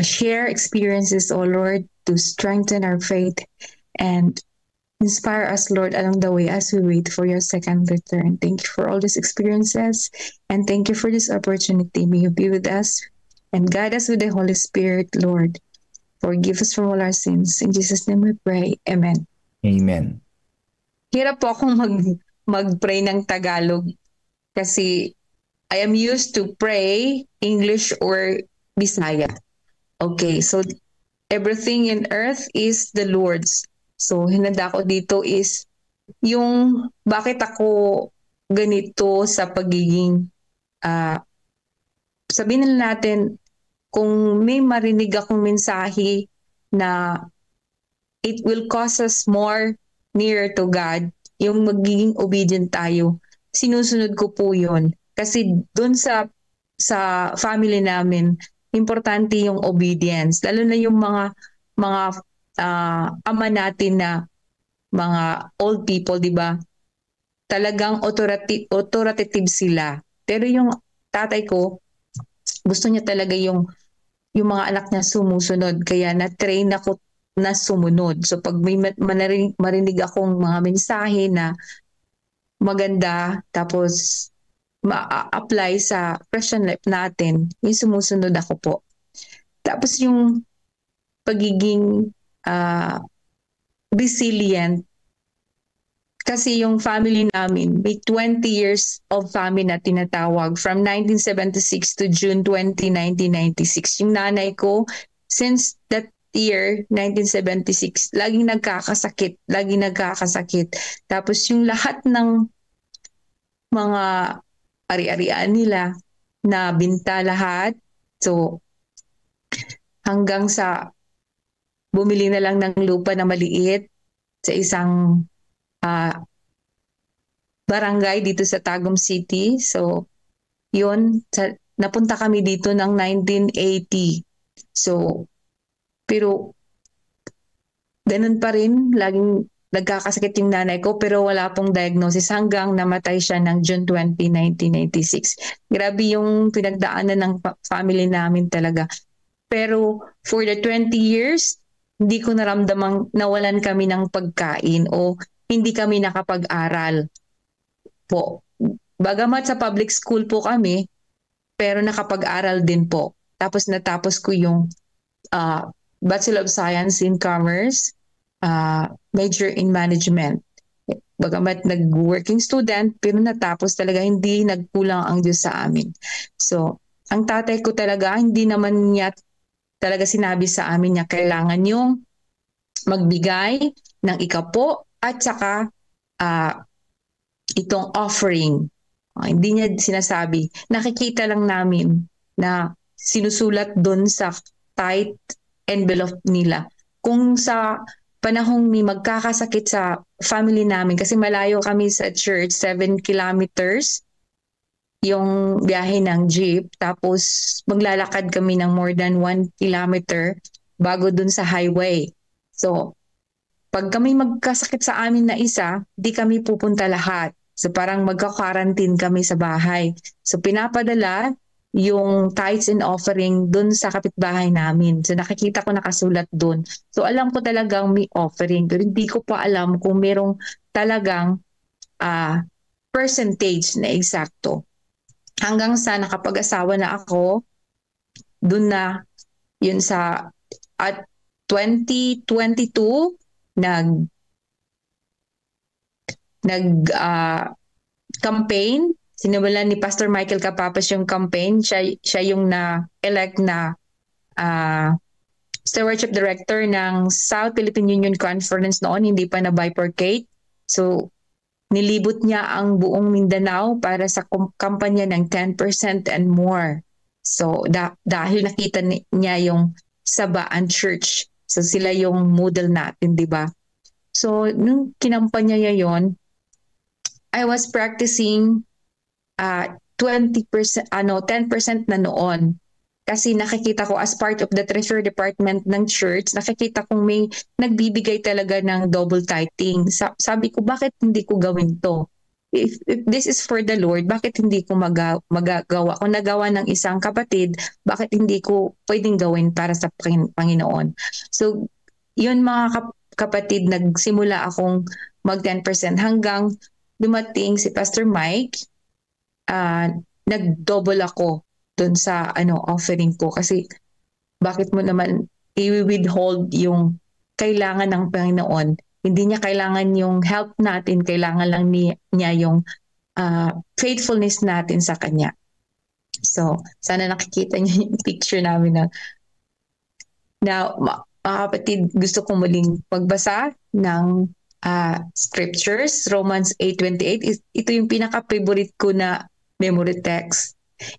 share experiences, O Lord, to strengthen our faith and inspire us, Lord, along the way as we wait for your second return. Thank you for all these experiences and thank you for this opportunity. May you be with us and guide us with the Holy Spirit, Lord. Forgive us from all our sins. In Jesus' name we pray. Amen. Amen. Hirap po akong mag-pray ng Tagalog kasi I am used to pray English or Bisaya. Okay, so everything in earth is the Lord's. So, hinanda ko dito is yung bakit ako ganito sa pagiging, sabihin na natin, kung may marinig akong mensahe na it will cause us more near to God, yung magiging obedient tayo, sinusunod ko po yun. Kasi dun sa family namin, importante yung obedience. Lalo na yung mga ama natin na mga old people, di ba? Talagang authoritative sila. Pero yung tatay ko, gusto niya talaga yung mga anak niya sumusunod. Kaya na-train ako na sumunod. So pag may marinig akong mga mensahe na maganda, tapos ma-apply sa Christian life natin, yung sumusunod ako po. Tapos yung pagiging resilient, kasi yung family namin, may 20 years of family na tinatawag from 1976 to June 20, 1996. Yung nanay ko, since that year, 1976, laging nagkakasakit. Tapos yung lahat ng mga ari-arian nila, na binta lahat. So, hanggang sa bumili na lang ng lupa na maliit sa isang barangay dito sa Tagum City. So, yun, napunta kami dito ng 1980. So, pero ganun pa rin, laging nagkakasakit yung nanay ko pero wala pong diagnosis hanggang namatay siya ng June 20, 1996. Grabe yung pinagdaanan ng family namin talaga. Pero for the 20 years, hindi ko naramdamang nawalan kami ng pagkain o hindi kami nakapag-aral po. Bagamat sa public school po kami, pero nakapag-aral din po. Tapos natapos ko yung Bachelor of Science in Commerce, major in management. Bagamat nag-working student, pero natapos talaga, hindi nagkulang ang Diyos sa amin. So, ang tatay ko talaga, hindi naman niya talaga sinabi sa amin niya kailangan yung magbigay ng ikapo at saka itong offering. Hindi niya sinasabi. Nakikita lang namin na sinusulat doon sa tithe envelope nila. Kung sa panahong may magkakasakit sa family namin, kasi malayo kami sa church, 7 kilometers yung biyahe ng jeep, tapos maglalakad kami ng more than 1 kilometer bago dun sa highway. So, pag kami magkasakit sa amin na isa, di kami pupunta lahat. So, parang magka-quarantine kami sa bahay. So, pinapadala yung tithes and offering dun sa kapitbahay namin. So, nakikita ko nakasulat dun. So, alam ko talagang may offering. Pero hindi ko pa alam kung merong talagang percentage na eksakto. Hanggang sa nakapag-asawa na ako, dun na yun sa at 2022 campaign. Sinimulan ni Pastor Michael Capapas yung campaign. Siya yung na-elect na stewardship director ng South Philippine Union Conference noon, hindi pa na-bifurcate. So, nilibot niya ang buong Mindanao para sa kampanya ng 10% and more. So, dahil nakita niya yung Sabaan Church. So, sila yung model natin, di ba? So, nung kinampanya niya yon, I was practicing 10% na noon. Kasi nakikita ko as part of the treasury department ng church, nakikita kong may nagbibigay talaga ng double tithing. Sabi ko, bakit hindi ko gawin to? If this is for the Lord, bakit hindi ko magagawa? Kung nagawa ng isang kapatid, bakit hindi ko pwedeng gawin para sa Panginoon? So, yun mga kapatid, nagsimula akong mag 10% hanggang dumating si Pastor Mike. Nag-double ako dun sa offering ko kasi bakit mo naman i-withhold yung kailangan ng Panginoon? Hindi niya kailangan yung help natin, kailangan lang niya yung faithfulness natin sa Kanya. So, sana nakikita niyo yung picture namin na mga kapatid, gusto kong muling magbasa ng scriptures. Romans 8:28, ito yung pinaka-favorite ko na memory text.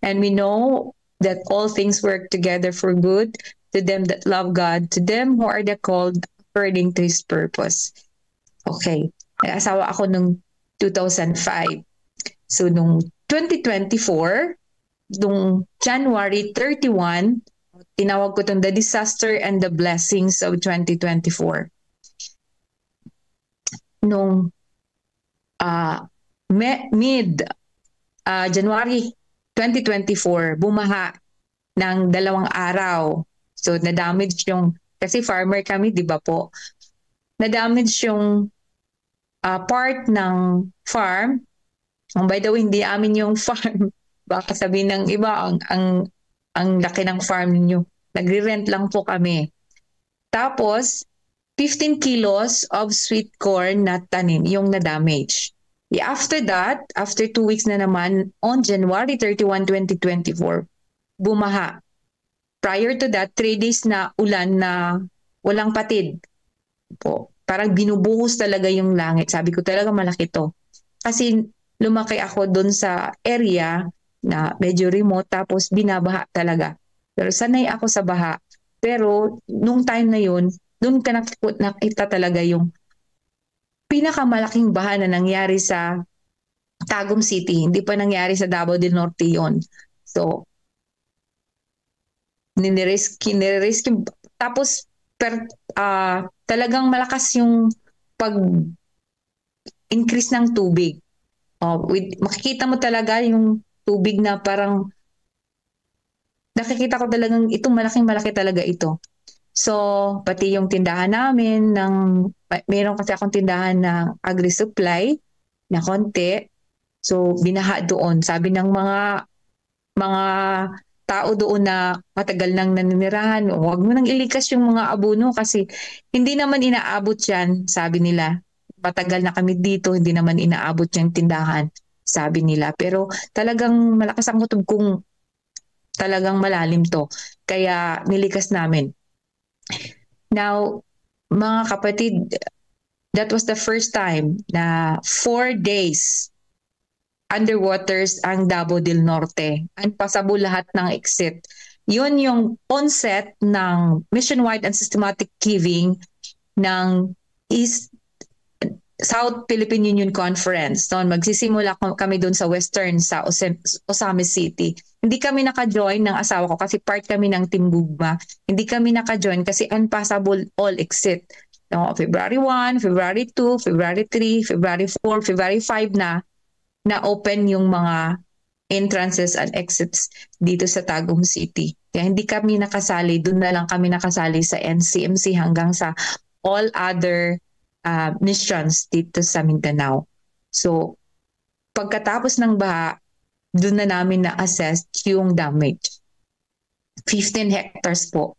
And we know that all things work together for good to them that love God, to them who are the called according to His purpose. Okay. Nag-asawa ako nung 2005. So, nung 2024, nung January 31, tinawag ko itong The Disaster and the Blessings of 2024. Nung January 2024, bumaha ng 2 araw. So, na-damage yung, kasi farmer kami, di ba po? Na-damage yung part ng farm. By the way, hindi amin yung farm. Baka sabihin ng iba, ang laki ng farm ninyo. Nagre-rent lang po kami. Tapos, 15 kilos of sweet corn na tanim, yung na-damage. After that, after 2 weeks na naman, on January 31, 2024, bumaha. Prior to that, 3 days na ulan na walang patid. Po. Parang binubuhos talaga yung langit. Sabi ko talaga malaki to. Kasi lumaki ako doon sa area na medyo remote tapos binabaha talaga. Pero sanay ako sa baha. Pero nung time na yun, doon ka nakita talaga yung pinakamalaking baha na nangyari sa Tagum City. Hindi pa nangyari sa Davao del Norte yun. So, nire-rescue. Tapos, talagang malakas yung pag-increase ng tubig. Makikita mo talaga yung tubig na parang nakikita ko talagang itong malaking-malaki talaga ito. So, pati yung tindahan namin, meron kasi akong tindahan ng agri-supply na konti. So, binaha doon. Sabi ng mga tao doon na matagal nang naninirahan, huwag mo nang ilikas yung mga abono kasi hindi naman inaabot yan, sabi nila. Matagal na kami dito, hindi naman inaabot yung tindahan, sabi nila. Pero talagang malakas ang kutob kung talagang malalim to. Kaya nilikas namin. Now, mga kapatid, that was the first time na 4 days underwaters ang Davao del Norte. Unpassable lahat ng exit. Yun yung onset ng mission-wide and systematic giving ng South Philippine Union Conference. So, magsisimula kami doon sa Western, sa Osamis City. Hindi kami naka-join ng asawa ko kasi part kami ng Team Gugma. Hindi kami naka-join kasi unpassable all exit. No, February 1, February 2, February 3, February 4, February 5 na open yung mga entrances and exits dito sa Tagum City. Kaya hindi kami nakasali, doon na lang kami nakasali sa NCMC hanggang sa all other missions dito sa Mindanao. So, pagkatapos ng baha, doon na namin na-assess yung damage. 15 hectares po.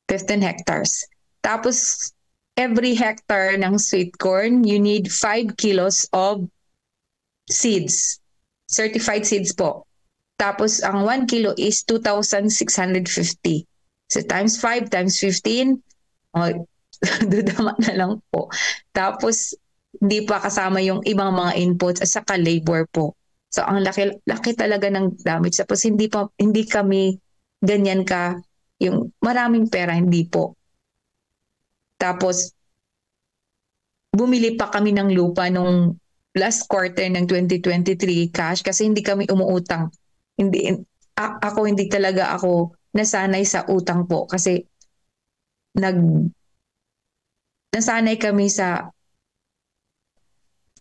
15 hectares. Tapos, every hectare ng sweet corn, you need 5 kilos of seeds. Certified seeds po. Tapos, ang 1 kilo is 2,650. So, times 5, times 15, dudama na lang po. Tapos, hindi pa kasama yung ibang mga inputs at saka labor po. So, ang laki talaga ng damage. Tapos, hindi kami ganyan ka, yung maraming pera, hindi po. Tapos, bumili pa kami ng lupa nung last quarter ng 2023 cash kasi hindi kami umuutang. Hindi talaga ako nasanay sa utang po kasi nasanay kami sa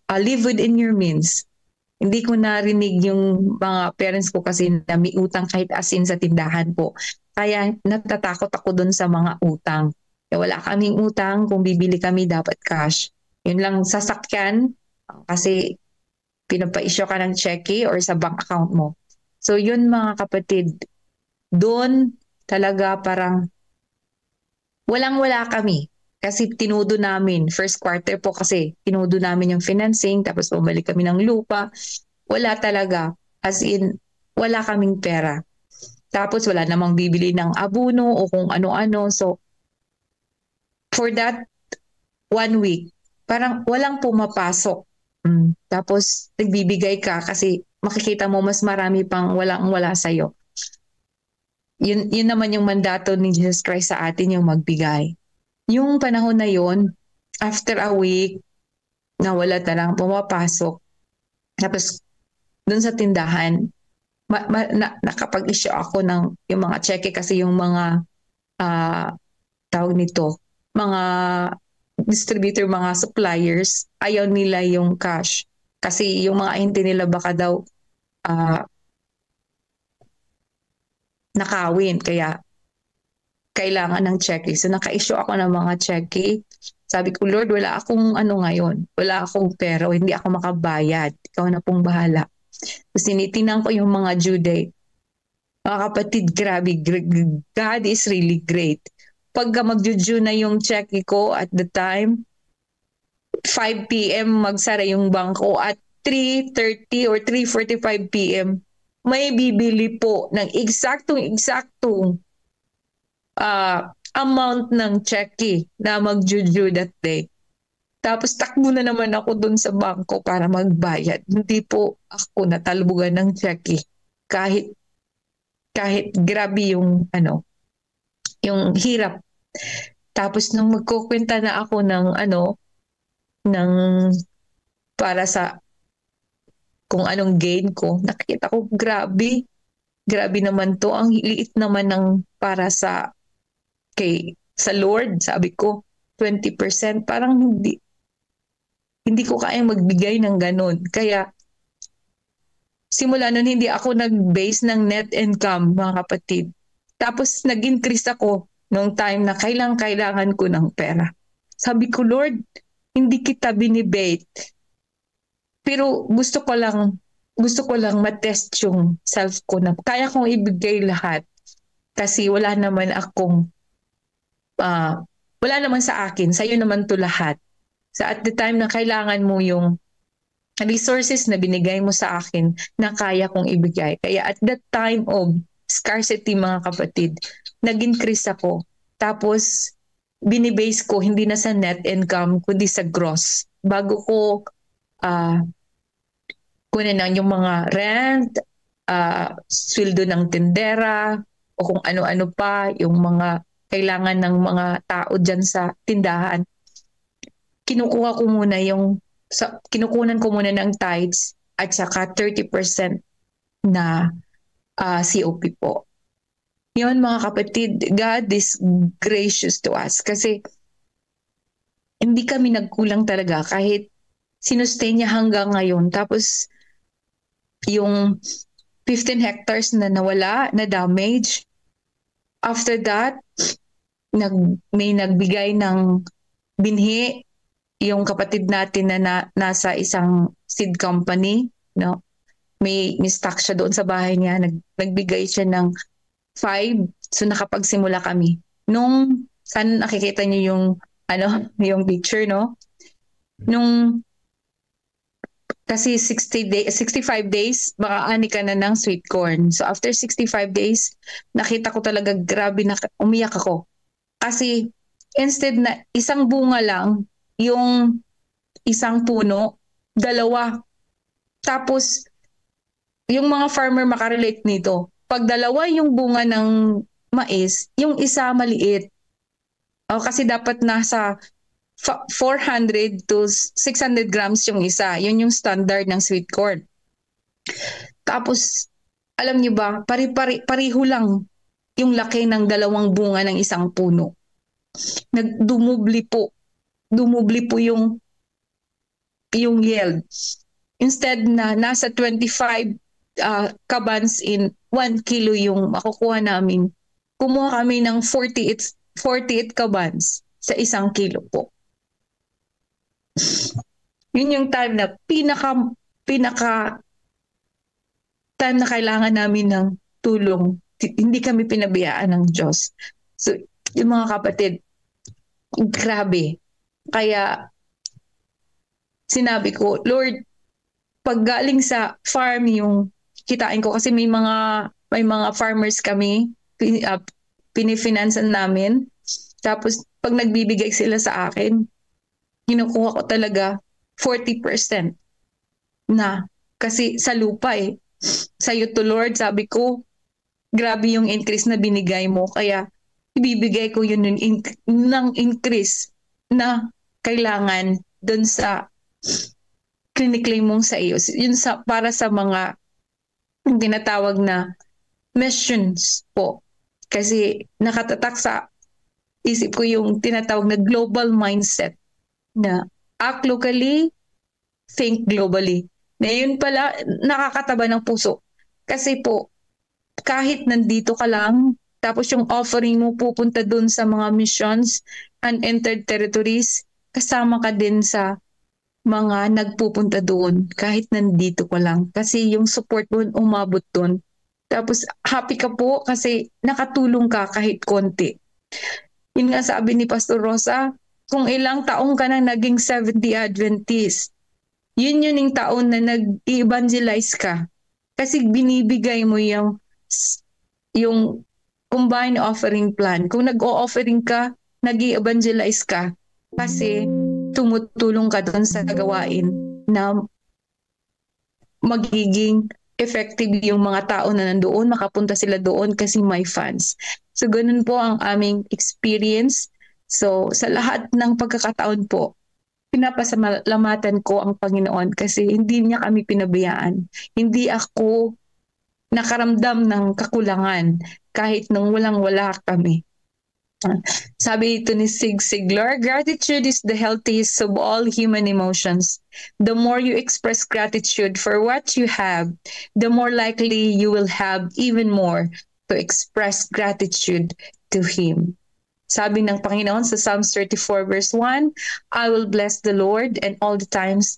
live within your means. Hindi ko narinig yung mga parents ko kasi na may utang kahit asin sa tindahan po. Kaya natatakot ako dun sa mga utang. Kaya wala kaming utang, kung bibili kami dapat cash. Yun lang sasakyan kasi pinapa-issue ka ng cheque or sa bank account mo. So yun mga kapatid, doon talaga parang walang-wala kami. Kasi tinudo namin, first quarter po kasi tinudo namin yung financing, tapos bumalik kami ng lupa. Wala talaga. As in, wala kaming pera. Tapos wala namang bibili ng abono o kung ano-ano. So, for that 1 week, parang walang pumapasok. Tapos, nagbibigay ka kasi makikita mo mas marami pang walang-wala sa'yo. Yun naman yung mandato ni Jesus Christ sa atin, yung magbigay. Yung panahon na yon, after a week, na wala talang pumapasok. Tapos, dun sa tindahan, nakapag-issue ako ng yung mga cheque kasi yung mga tawag nito, mga distributor, mga suppliers, ayaw nila yung cash. Kasi yung mga hindi nila baka daw nakawin. Kaya, kailangan ng cheque. So, naka-issue ako ng mga cheque. Sabi ko, Lord, wala akong ngayon. Wala akong pera. Hindi ako makabayad. Ikaw na pong bahala. Tapos tinitinan ko yung mga due date. Mga kapatid, grabe. God is really great. pagka mag-due na yung check ko at the time, 5 p.m. magsara yung bangko at 3:30 or 3:45 p.m. may bibili po ng eksaktong amount ng cheque na mag-due that day. Tapos takbo na naman ako dun sa bangko para magbayad. Hindi po ako natalbugan ng cheque. Kahit grabe yung yung hirap. Tapos nung magkukwenta na ako ng para sa kung anong gain ko, nakita ko grabe naman to, ang liit naman ng para sa Lord, sabi ko 20%, parang hindi ko kayang magbigay ng ganun. Kaya simula nun hindi ako nag-base ng net income, mga kapatid. Tapos nag-increase ako nung time na kailangan ko ng pera. Sabi ko, Lord, hindi kita binibait. Pero gusto ko lang matest yung self ko na kaya kong ibigay lahat kasi wala naman sa akin, sa'yo naman to lahat. So at the time na kailangan mo yung resources na binigay mo sa akin na kaya kong ibigay. Kaya at that time of scarcity, mga kapatid, nag-increase ako. Tapos binibase ko hindi na sa net income kundi sa gross. Bago ko kunin lang yung mga rent, sweldo ng tindera, o kung ano-ano pa, yung mga kailangan ng mga tao dyan sa tindahan. Kinukunan ko muna ng tithes at saka 30% na COP po. Yun, mga kapatid, God is gracious to us kasi hindi kami nagkulang talaga kahit sinustain niya hanggang ngayon. Tapos yung 15 hectares na nawala, na damage. After that, may nagbigay ng binhi yung kapatid natin na nasa isang seed company, no? May stock siya doon sa bahay niya, nagbigay siya ng 5, so nakapagsimula kami. Nung sana nakikita niyo yung yung picture, no? Kasi 65 days, makaani ka na ng sweet corn. So after 65 days, nakita ko talaga grabe na umiyak ako. Kasi instead na isang bunga lang, yung isang puno, 2. Tapos yung mga farmer makarelate nito. Pag 2 yung bunga ng mais, yung isa maliit. Kasi dapat nasa 400 to 600 grams yung isa. Yun yung standard ng sweet corn. Tapos, alam niyo ba, pariho lang yung laki ng 2 bunga ng isang puno. Dumubli po yung yield. Instead na nasa 25 kabans in 1 kilo yung makukuha namin, kumuha kami ng 48 kabans sa 1 kilo po. Yun yung time na pinaka time na kailangan namin ng tulong. Hindi kami pinabayaan ng Diyos. So, yung mga kapatid, grabe. Kaya sinabi ko, Lord, pag galing sa farm yung kitain ko, kasi may mga farmers kami, pinifinansan namin. Tapos pag nagbibigay sila sa akin, kinukuha ko talaga 40% na. Kasi sa lupa sa'yo to Lord, sabi ko, grabe yung increase na binigay mo. Kaya ibibigay ko yun ng increase na kailangan dun sa clinic mong sa iyo. Yun para sa mga tinatawag na missions po. Kasi nakatatak sa isip ko yung tinatawag na global mindset na act locally, think globally. Na yun pala, nakakataba ng puso. Kasi po, kahit nandito ka lang, tapos yung offering mo pupunta dun sa mga missions, unentered territories, kasama ka din sa mga nagpupunta doon kahit nandito ka lang. Kasi yung support mo umabot doon. Tapos happy ka po kasi nakatulong ka kahit konti. Yun nga sabi ni Pastor Rosa, kung ilang taong ka na naging Seventh-day Adventist, yun yung taon na nag-evangelize ka. Kasi binibigay mo yung combined offering plan. Kung nag-o-offering ka, nag-evangelize ka. Kasi tumutulong ka doon sa gawain na magiging effective yung mga tao na nandoon, makapunta sila doon kasi may fans. So ganun po ang aming experience. So sa lahat ng pagkakataon po, pinapasalamatan ko ang Panginoon kasi hindi niya kami pinabayaan. Hindi ako nakaramdam ng kakulangan kahit nung walang-wala kami. Sabi ito ni Sig Ziglar, gratitude is the healthiest of all human emotions. The more you express gratitude for what you have, the more likely you will have even more to express gratitude to Him. Sabi ng Panginoon sa Psalms 34 verse 1, I will bless the Lord and all the times,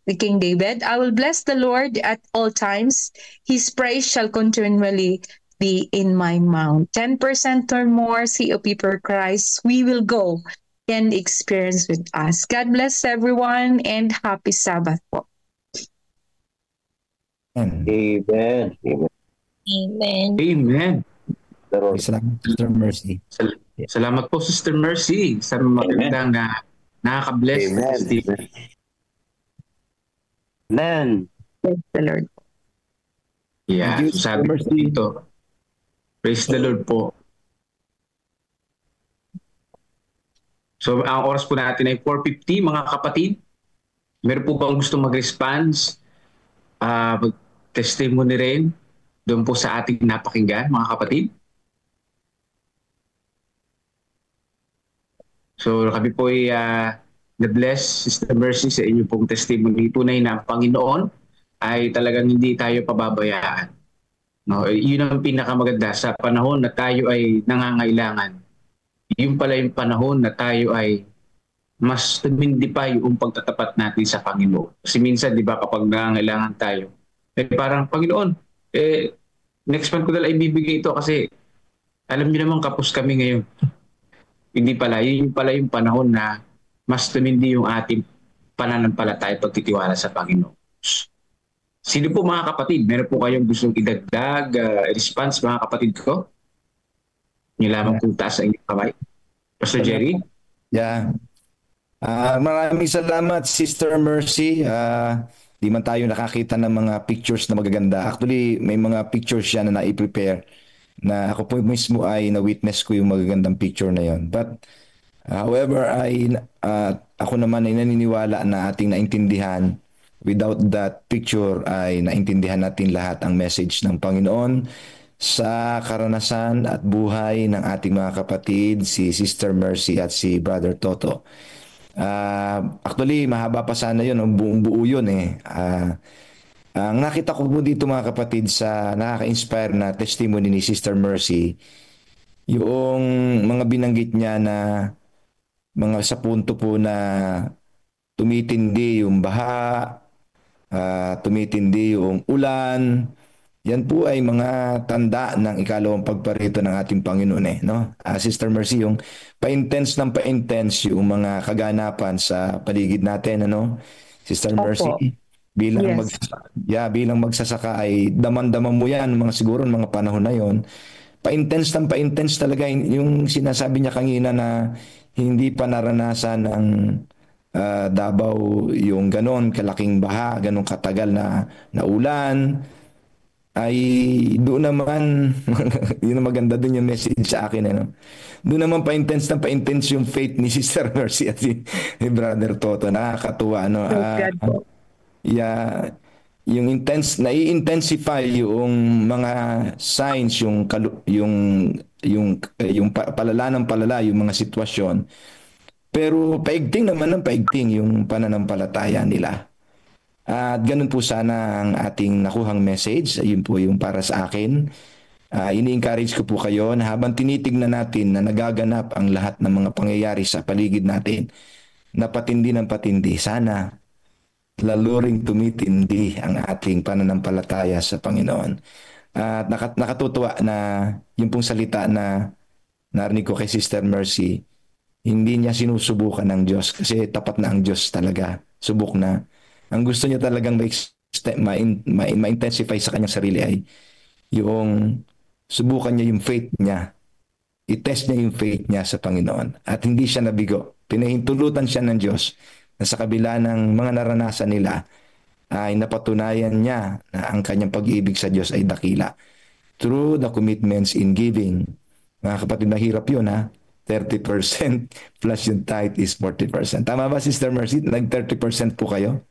King David, I will bless the Lord at all times. His praise shall continually be in my mouth. 10% or more COP per Christ, we will go and experience with us. God bless everyone and happy Sabbath po. Amen. Amen. Amen. Amen. Salamat, Sister Mercy. Salamat po, Sister Mercy, sa magandang na nakaka-bless na Amen. testimony. Amen. Bless the Lord. Yeah, Thank you, so sabi ko Mercy. dito, praise the Lord po. So ang oras po natin ay 4:50, mga kapatid. Meron po bang gusto mag-response? Mag-testimony rin doon po sa ating napakinggan, mga kapatid? So kami po ay na-bless, Sister Mercy, sa inyo pong testimony. Tunay na ang Panginoon ay talagang hindi tayo pababayaan. No, yun ang pinakamaganda sa panahon na tayo ay nangangailangan. Yun pala yung panahon na tayo ay mas tumindi pa yung pagtatapat natin sa Panginoon. Kasi minsan, di ba, kapag nangangailangan tayo, parang, Panginoon, next month ko dala ibibigay ito kasi alam niyo naman kapos kami ngayon. Hindi pala, yun pala yung panahon na mas tumindi yung ating pananampalataya at pagtitiwala sa Panginoon. Sino po mga kapatid? Meron po kayong gustong idagdag response mga kapatid ko? Niyo lamang kung taas ang inyong kamay. Pastor Jerry? Yeah. Maraming salamat, Sister Mercy. Di man tayo nakakita ng mga pictures na magaganda. Actually, may mga pictures siya na nai-prepare na ako po mismo ay na-witness ko yung magagandang picture na yon. But however, ako naman ay naniniwala na ating naintindihan. Without that picture ay naintindihan natin lahat ang message ng Panginoon sa karanasan at buhay ng ating mga kapatid, si Sister Mercy at si Brother Toto. Actually, mahaba pa sana yun, buong buo yun eh. Ang nakita ko po dito mga kapatid sa nakaka-inspire na testimony ni Sister Mercy, yung mga binanggit niya na mga sa punto po na tumitindi yung baha, tumitindi yung ulan. Yan po ay mga tanda ng ikalawang pagparito ng ating Panginoon eh, no? Sister Mercy, yung pa-intense ng pa-intense yung mga kaganapan sa paligid natin, ano? Sister Mercy, bilang bilang magsasaka ay daman-daman mo yan siguro mga panahon na yon. Pa-intense ng pa-intense talaga yung sinasabi niya kanina na hindi pa naranasan ng Davao yung ganon kalaking baha, ganon katagal na ulan. Ay doon naman yun ang maganda doon yung message sa akin, ano. Doon naman pa-intense yung faith ni Sister Mercy at si Brother Toto. Nakakatuwa, ano. Yung nai-intensify yung mga signs, yung palala ng palala yung mga sitwasyon. Pero paigting naman ng paigting yung pananampalataya nila. At ganun po sana ang ating nakuhang message. Ayun po yung para sa akin. Ini-encourage ko po kayo na habang tinitignan natin na nagaganap ang lahat ng mga pangyayari sa paligid natin, na patindi ng patindi, sana lalo ring tumitindi ang ating pananampalataya sa Panginoon. At nakatutuwa na yung pong salita na narinig ko kay Sister Mercy, hindi niya sinusubukan ng Diyos kasi tapat na ang Diyos talaga. Subok na. Ang gusto niya talagang ma-intensify sa kanyang sarili ay yung subukan niya yung faith niya. I-test niya yung faith niya sa Panginoon. At hindi siya nabigo. Pinahintulutan siya ng Diyos na sa kabila ng mga naranasan nila ay napatunayan niya na ang kanyang pag-ibig sa Diyos ay dakila. Through the commitments in giving. Mga kapatid, mahirap yun ha. 30% plus yung tithe is 40%. Tama ba, Sister Mercy? Nag-30% po kayo?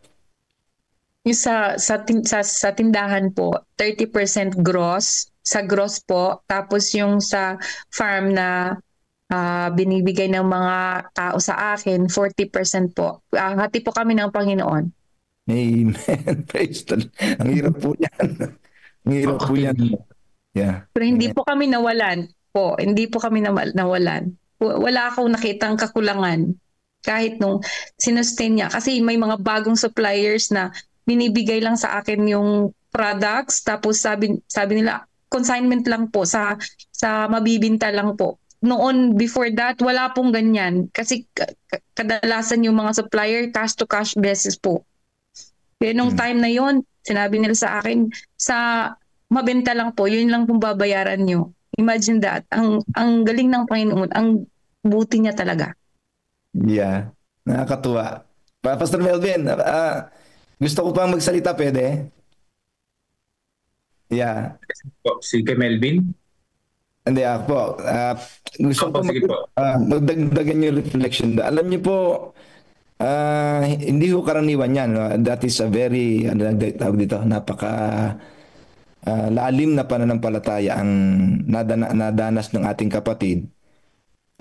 Yung sa tindahan po, 30% gross. Sa gross po. Tapos yung sa farm na binibigay ng mga tao sa akin, 40% po. Hati po kami ng Panginoon. Amen. Praise the Lord. Ang hirap po yan. Ang hirap po yan. Yeah. Pero hindi po kami nawalan po. Hindi po kami nawalan. Wala akong nakitang kakulangan. Kahit nung sinustain niya. Kasi may mga bagong suppliers na binibigay lang sa akin yung products. Tapos sabi nila, consignment lang po sa mabibinta lang po. Noon, before that, wala pong ganyan. Kasi kadalasan yung mga supplier, cash to cash basis po. Kaya nung time na yon, sinabi nila sa akin, sa mabenta lang po, yun lang pong babayaran nyo. Imagine that. Ang galing ng Panginoon, ang buti niya talaga. Yeah, nakakatuwa. Pastor Melvin, gusto ko pang magsalita, pwede? Yeah. Si kay Melvin? Hindi ako po. Gusto ko magdagdagan yung reflection. Alam niyo po, hindi ko karaniwan yan. No? That is a very, napaka lalim na pananampalataya ang nadanas ng ating kapatid.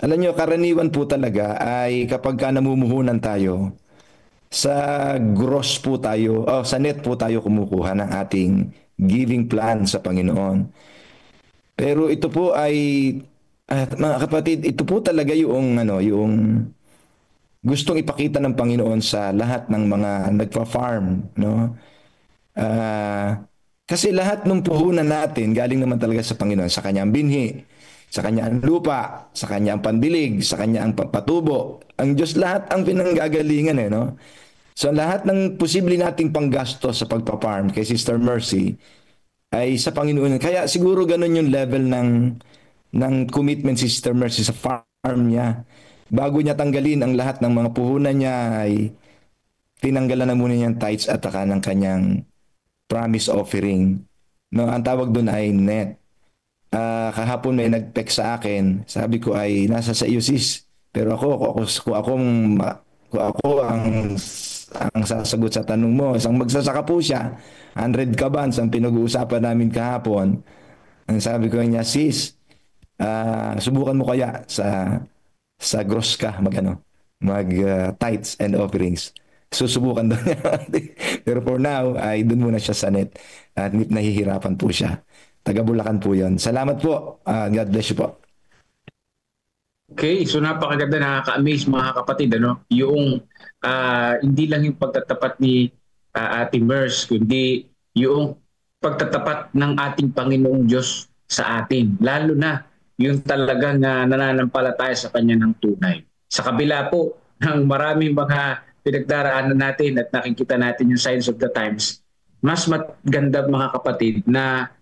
Alam niyo, karaniwan po talaga ay kapag namumuhunan tayo, sa gross po tayo, sa net po tayo kumukuha ng ating giving plan sa Panginoon. Pero ito po ay, mga kapatid, ito po talaga yung gustong ipakita ng Panginoon sa lahat ng mga nagpa-farm, no? Kasi lahat ng puhunan natin galing naman talaga sa Panginoon, sa kanyang binhi, sa kanyang lupa, sa kanyang pandilig, sa kanyang patubo. Ang Diyos lahat ang pinanggagalingan no? So lahat ng posible nating panggasto sa pagpa-farm kay Sister Mercy ay sa Panginoon. Kaya siguro ganun yung level ng commitment si Sister Mercy sa farm niya. Bago niya tanggalin ang lahat ng mga puhunan niya ay tinanggalan na muna niyang tithes at saka ng kanyang promise offering. No, ang tawag doon ay net. Kahapon may nag-text sa akin. Sabi ko ay nasa sa iyo sis. Pero ako ang sasagot sa tanong mo. Isang magsasaka po siya. 100 kabans ang pinag-uusapan namin kahapon. Ang sabi ko niya, sis, subukan mo kaya sa gross ka mag tithes and offerings. Susubukan daw niya. Pero for now, ay doon muna siya sa net. At nahihirapan po siya. Taga Bulacan po yun. Salamat po. God bless you po. Okay, so napakaganda, nakaka-amaze mga kapatid. Yung hindi lang yung pagtatapat ni Ate Merce, kundi yung pagtatapat ng ating Panginoong Diyos sa atin. Lalo na yung talagang nananampalataya sa Kanya ng tunay. Sa kabila po ng maraming mga pinagdaraanan natin at nakikita natin yung signs of the times, mas maganda mga kapatid na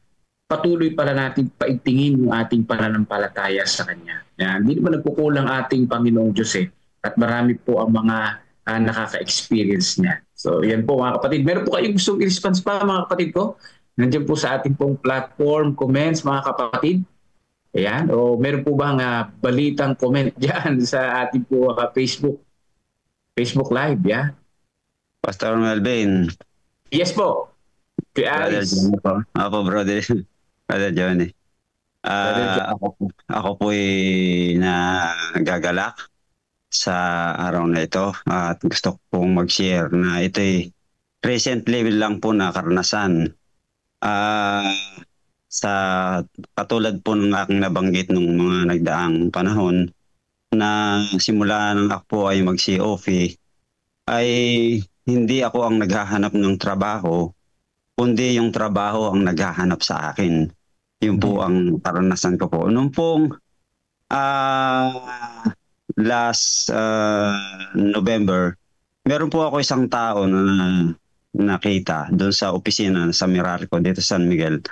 patuloy pala natin paigtingin yung ating pananampalataya sa Kanya. Yan, hindi naman nagkukulang ating Panginoong Diyos at marami po ang mga nakaka-experience niya. So yan po mga kapatid. Meron po kayong gustong i-response pa mga kapatid ko? Nandiyan po sa ating pong platform, comments mga kapatid. Ayan. O meron po bang balitang comment dyan sa ating po Facebook Live, yeah? Pastor Melvin. Yes po. Brother Johnny po. Ako, brother Johnny. Ako po ay nagagalak sa araw na ito at gusto ko pong mag-share na ito ay recently lang po na karanasan. Sa katulad po ng aking nabanggit nung mga nagdaang panahon na simula nang ako po ay mag-COF ay hindi ako ang naghahanap ng trabaho, kundi yung trabaho ang naghahanap sa akin. Yun po ang karanasan ko po. Nung pong Last November, meron po ako isang tao na nakita doon sa opisina sa Meralco dito sa San Miguel.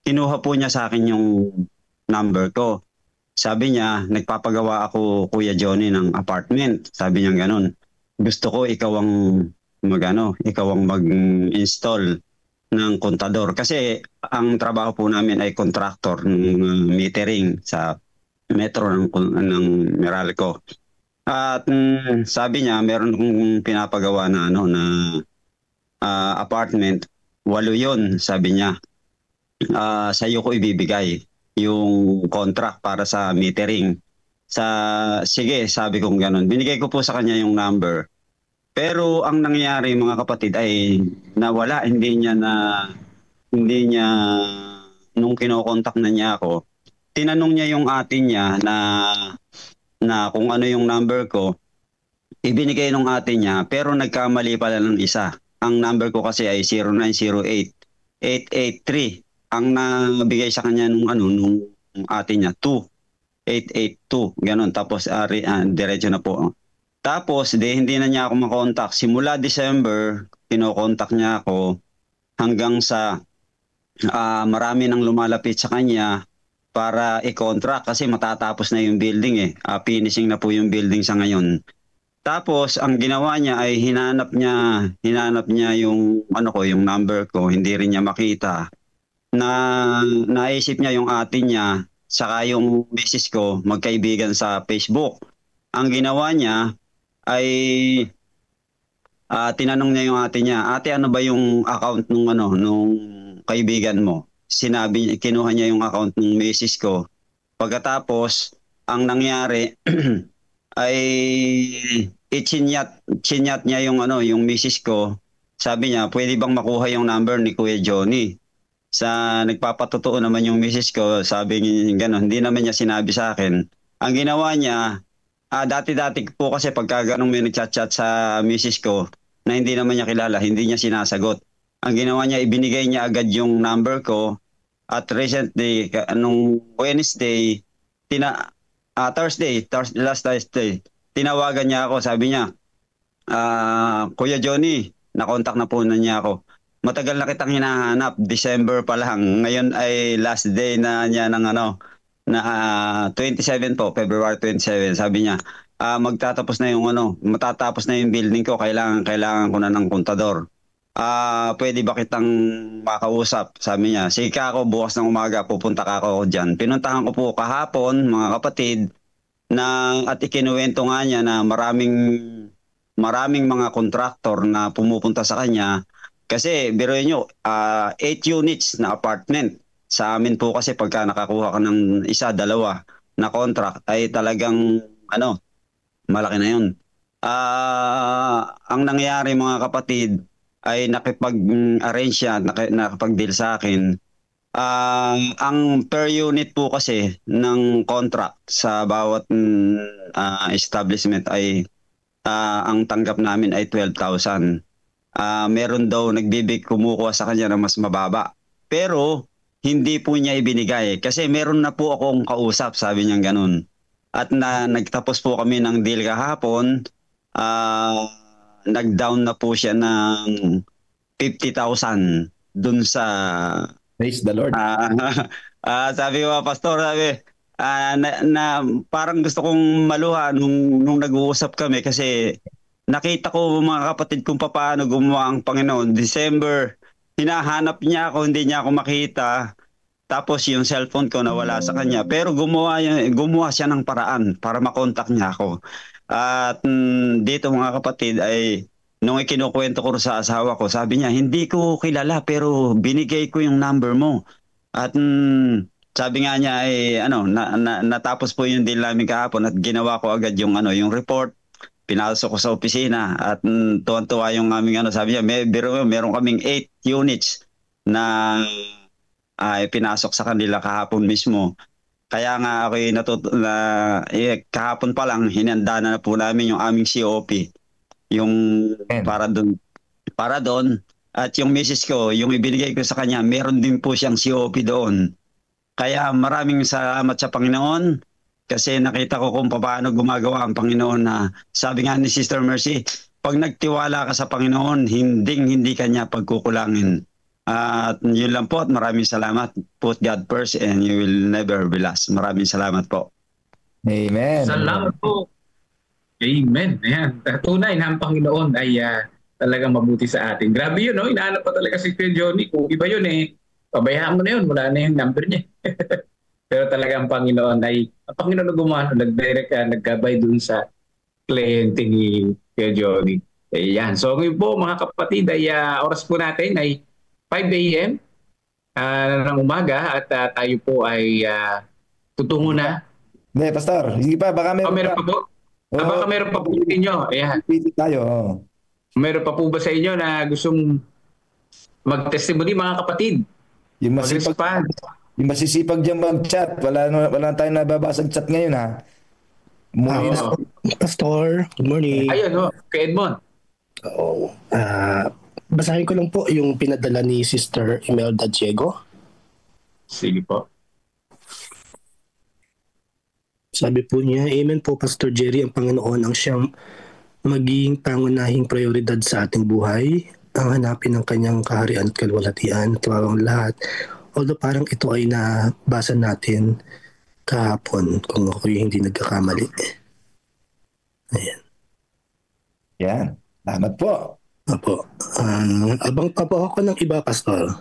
Kinuha po niya sa akin yung number ko. Sabi niya, nagpapagawa ako, Kuya Johnny, ng apartment. Sabi niya ganun. Gusto ko ikaw ang mag-install ng kontador. Kasi ang trabaho po namin ay contractor ng metering sa metro ng Meralco. At sabi niya, meron akong pinapagawa na apartment. 8 yun, sabi niya. Sa iyo ko ibibigay yung contract para sa metering. Sige, sabi kong ganun. Binigay ko po sa kanya yung number. Pero ang nangyari, mga kapatid, ay nawala. Hindi niya nung kinokontak na niya ako, tinanong niya yung ate niya na kung ano yung number ko. Ibinigay nung ate niya, pero nagkamali pala ng isa. Ang number ko kasi ay 0908-883. Ang nabigay sa kanya nung ate niya, 2882. Ganon. Tapos diretso na po. Tapos hindi na niya ako makontak. Simula December, kinokontak niya ako hanggang sa marami nang lumalapit sa kanya para i-contract kasi matatapos na yung building eh. Finishing na po yung building sa ngayon. Tapos ang ginawa niya ay hinanap niya yung yung number ko, hindi rin niya makita. Naisip niya yung ate niya saka yung misis ko magkaibigan sa Facebook. Ang ginawa niya ay tinanong niya yung ate niya, ate, ano ba yung account nung kaibigan mo? Kinuha niya yung account ng misis ko. Pagkatapos, ang nangyari ay chinyat niya yung misis ko. Sabi niya, pwede bang makuha yung number ni Kuya Johnny? Nagpapatotoo naman yung misis ko, sabi niya gano'n. Hindi naman niya sinabi sa akin. Ang ginawa niya, dati-dati po kasi pagka ganun may nagchat-chat sa misis ko na hindi naman niya kilala, hindi niya sinasagot. Ang ginawa niya, ibinigay niya agad yung number ko at recently, nung Wednesday, last Thursday, tinawagan niya ako, sabi niya, Kuya Johnny, nakontak na po na niya ako. Matagal na kitang hinahanap, December pa lang. Ngayon ay last day na niya ng 27 po, February 27. Sabi niya, matatapos na yung building ko, kailangan ko na ng kontador. Pwede ba kitang makausap? Sabi niya, sige ako, bukas ng umaga, pupunta ka ako dyan. Pinuntahan ko po kahapon, mga kapatid, at ikinuwento nga niya na maraming mga kontraktor na pumupunta sa kanya. Kasi, biruin nyo, 8 units na apartment. Sa amin po kasi pagka nakakuha ka ng isa, dalawa na contract ay talagang malaki na yun. Ang nangyari, mga kapatid, ay nakipag-arrange siya, nakipag-deal sa akin. Ang per unit po kasi ng contract sa bawat establishment ay ang tanggap namin ay 12,000. Meron daw kumukuha sa kanya na mas mababa. Pero hindi po niya ibinigay kasi meron na po akong kausap, sabi niya ganun. At nagtapos po kami ng deal kahapon, nag-down na po siya ng 50,000 dun sa... Praise the Lord. Sabi ko, Pastor, parang gusto kong maluha nung nag-uusap kami kasi nakita ko, mga kapatid, kung paano gumawa ang Panginoon. December, hinahanap niya ako, hindi niya ako makita. Tapos yung cellphone ko nawala sa kanya. Pero gumawa siya ng paraan para makontak niya ako. At dito, mga kapatid, ay nung ikinukwento ko sa asawa ko, sabi niya, hindi ko kilala pero binigay ko yung number mo. At sabi nga niya ay natapos po yung deal namin kahapon at ginawa ko agad yung report. Pinasok ko sa opisina at tuwan-tuwa yung aming sabi niya, meron kaming 8 units na pinasok sa kanila kahapon mismo. Kaya nga ako kahapon pa lang hinanda na po namin yung aming COP. Yung para doon at yung misis ko, yung ibinigay ko sa kanya, meron din po siyang COP doon. Kaya maraming salamat sa Panginoon Kasi nakita ko kung paano gumagawa ang Panginoon na sabi nga ni Sister Mercy, pag nagtiwala ka sa Panginoon, hindi kanya pagkukulangin. At yun lang po at maraming salamat. Put God first and you will never be lost. Maraming salamat po. Amen. Salamat po. Amen. Ayan. Tunay na ang Panginoon ay talagang mabuti sa atin. Grabe yun, no? Inaanap pa talaga si Kuya Johnny. Kung iba yun pabayaan mo na yun. Wala na yung number niya. Pero talaga ang Panginoon na gumano, nag-direct nagkabay dun sa kliyente ni Kuya Johnny. Ayan. So ngayon po mga kapatid, oras po natin ay 5 a.m. Ng umaga at tayo po ay tutungo na. Hindi, Pastor. Sige pa, baka Meron pa po? Baka meron pa po sa inyo. Ayan. Pili tayo. Meron pa po ba sa inyo na gustong mag-testimony mga kapatid? Yung masisipag dyan mag-chat. Wala tayong nababasag chat ngayon, ha? Pastor, good morning. Ayun, kay Edmond. Basahin ko lang po yung pinadala ni Sister Imelda Diego. Sige po. Sabi po niya, Amen po Pastor Jerry, ang Panginoon ang siyang maging pangunahing prioridad sa ating buhay, ang hanapin ng kanyang kaharian at kalwalhatian at ang lahat. Although parang ito ay nabasa natin kahapon kung ako hindi nagkakamali. Ayan. Yan. Salamat po. Opo. Abang pa po ako ng iba, Pastor.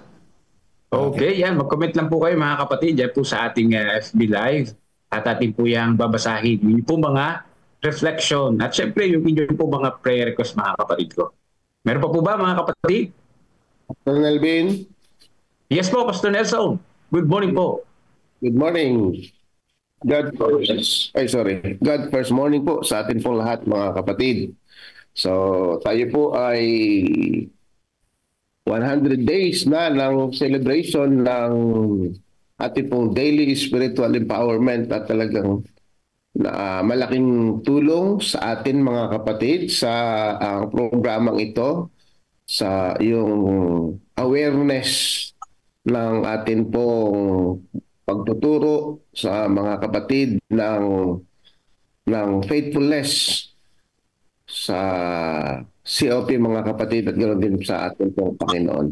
Okay, yan. Mag-comment lang po kayo mga kapatid yan po sa ating FB Live. At ating po yung babasahin. Yung po mga reflection. At syempre, yung inyong po mga prayer request mga kapatid ko. Meron pa po ba mga kapatid? Pastor Nelvin? Yes po, Pastor Nelson. Good morning po. Good morning. God first morning po sa atin pong lahat mga kapatid. So, tayo po ay 100 days na ng celebration ng ating pong daily spiritual empowerment at talagang malaking tulong sa atin mga kapatid sa ang programang ito sa yung awareness ng atin pong pagtuturo sa mga kapatid ng faithfulness sa COP mga kapatid at ganoon din sa atin pong Panginoon.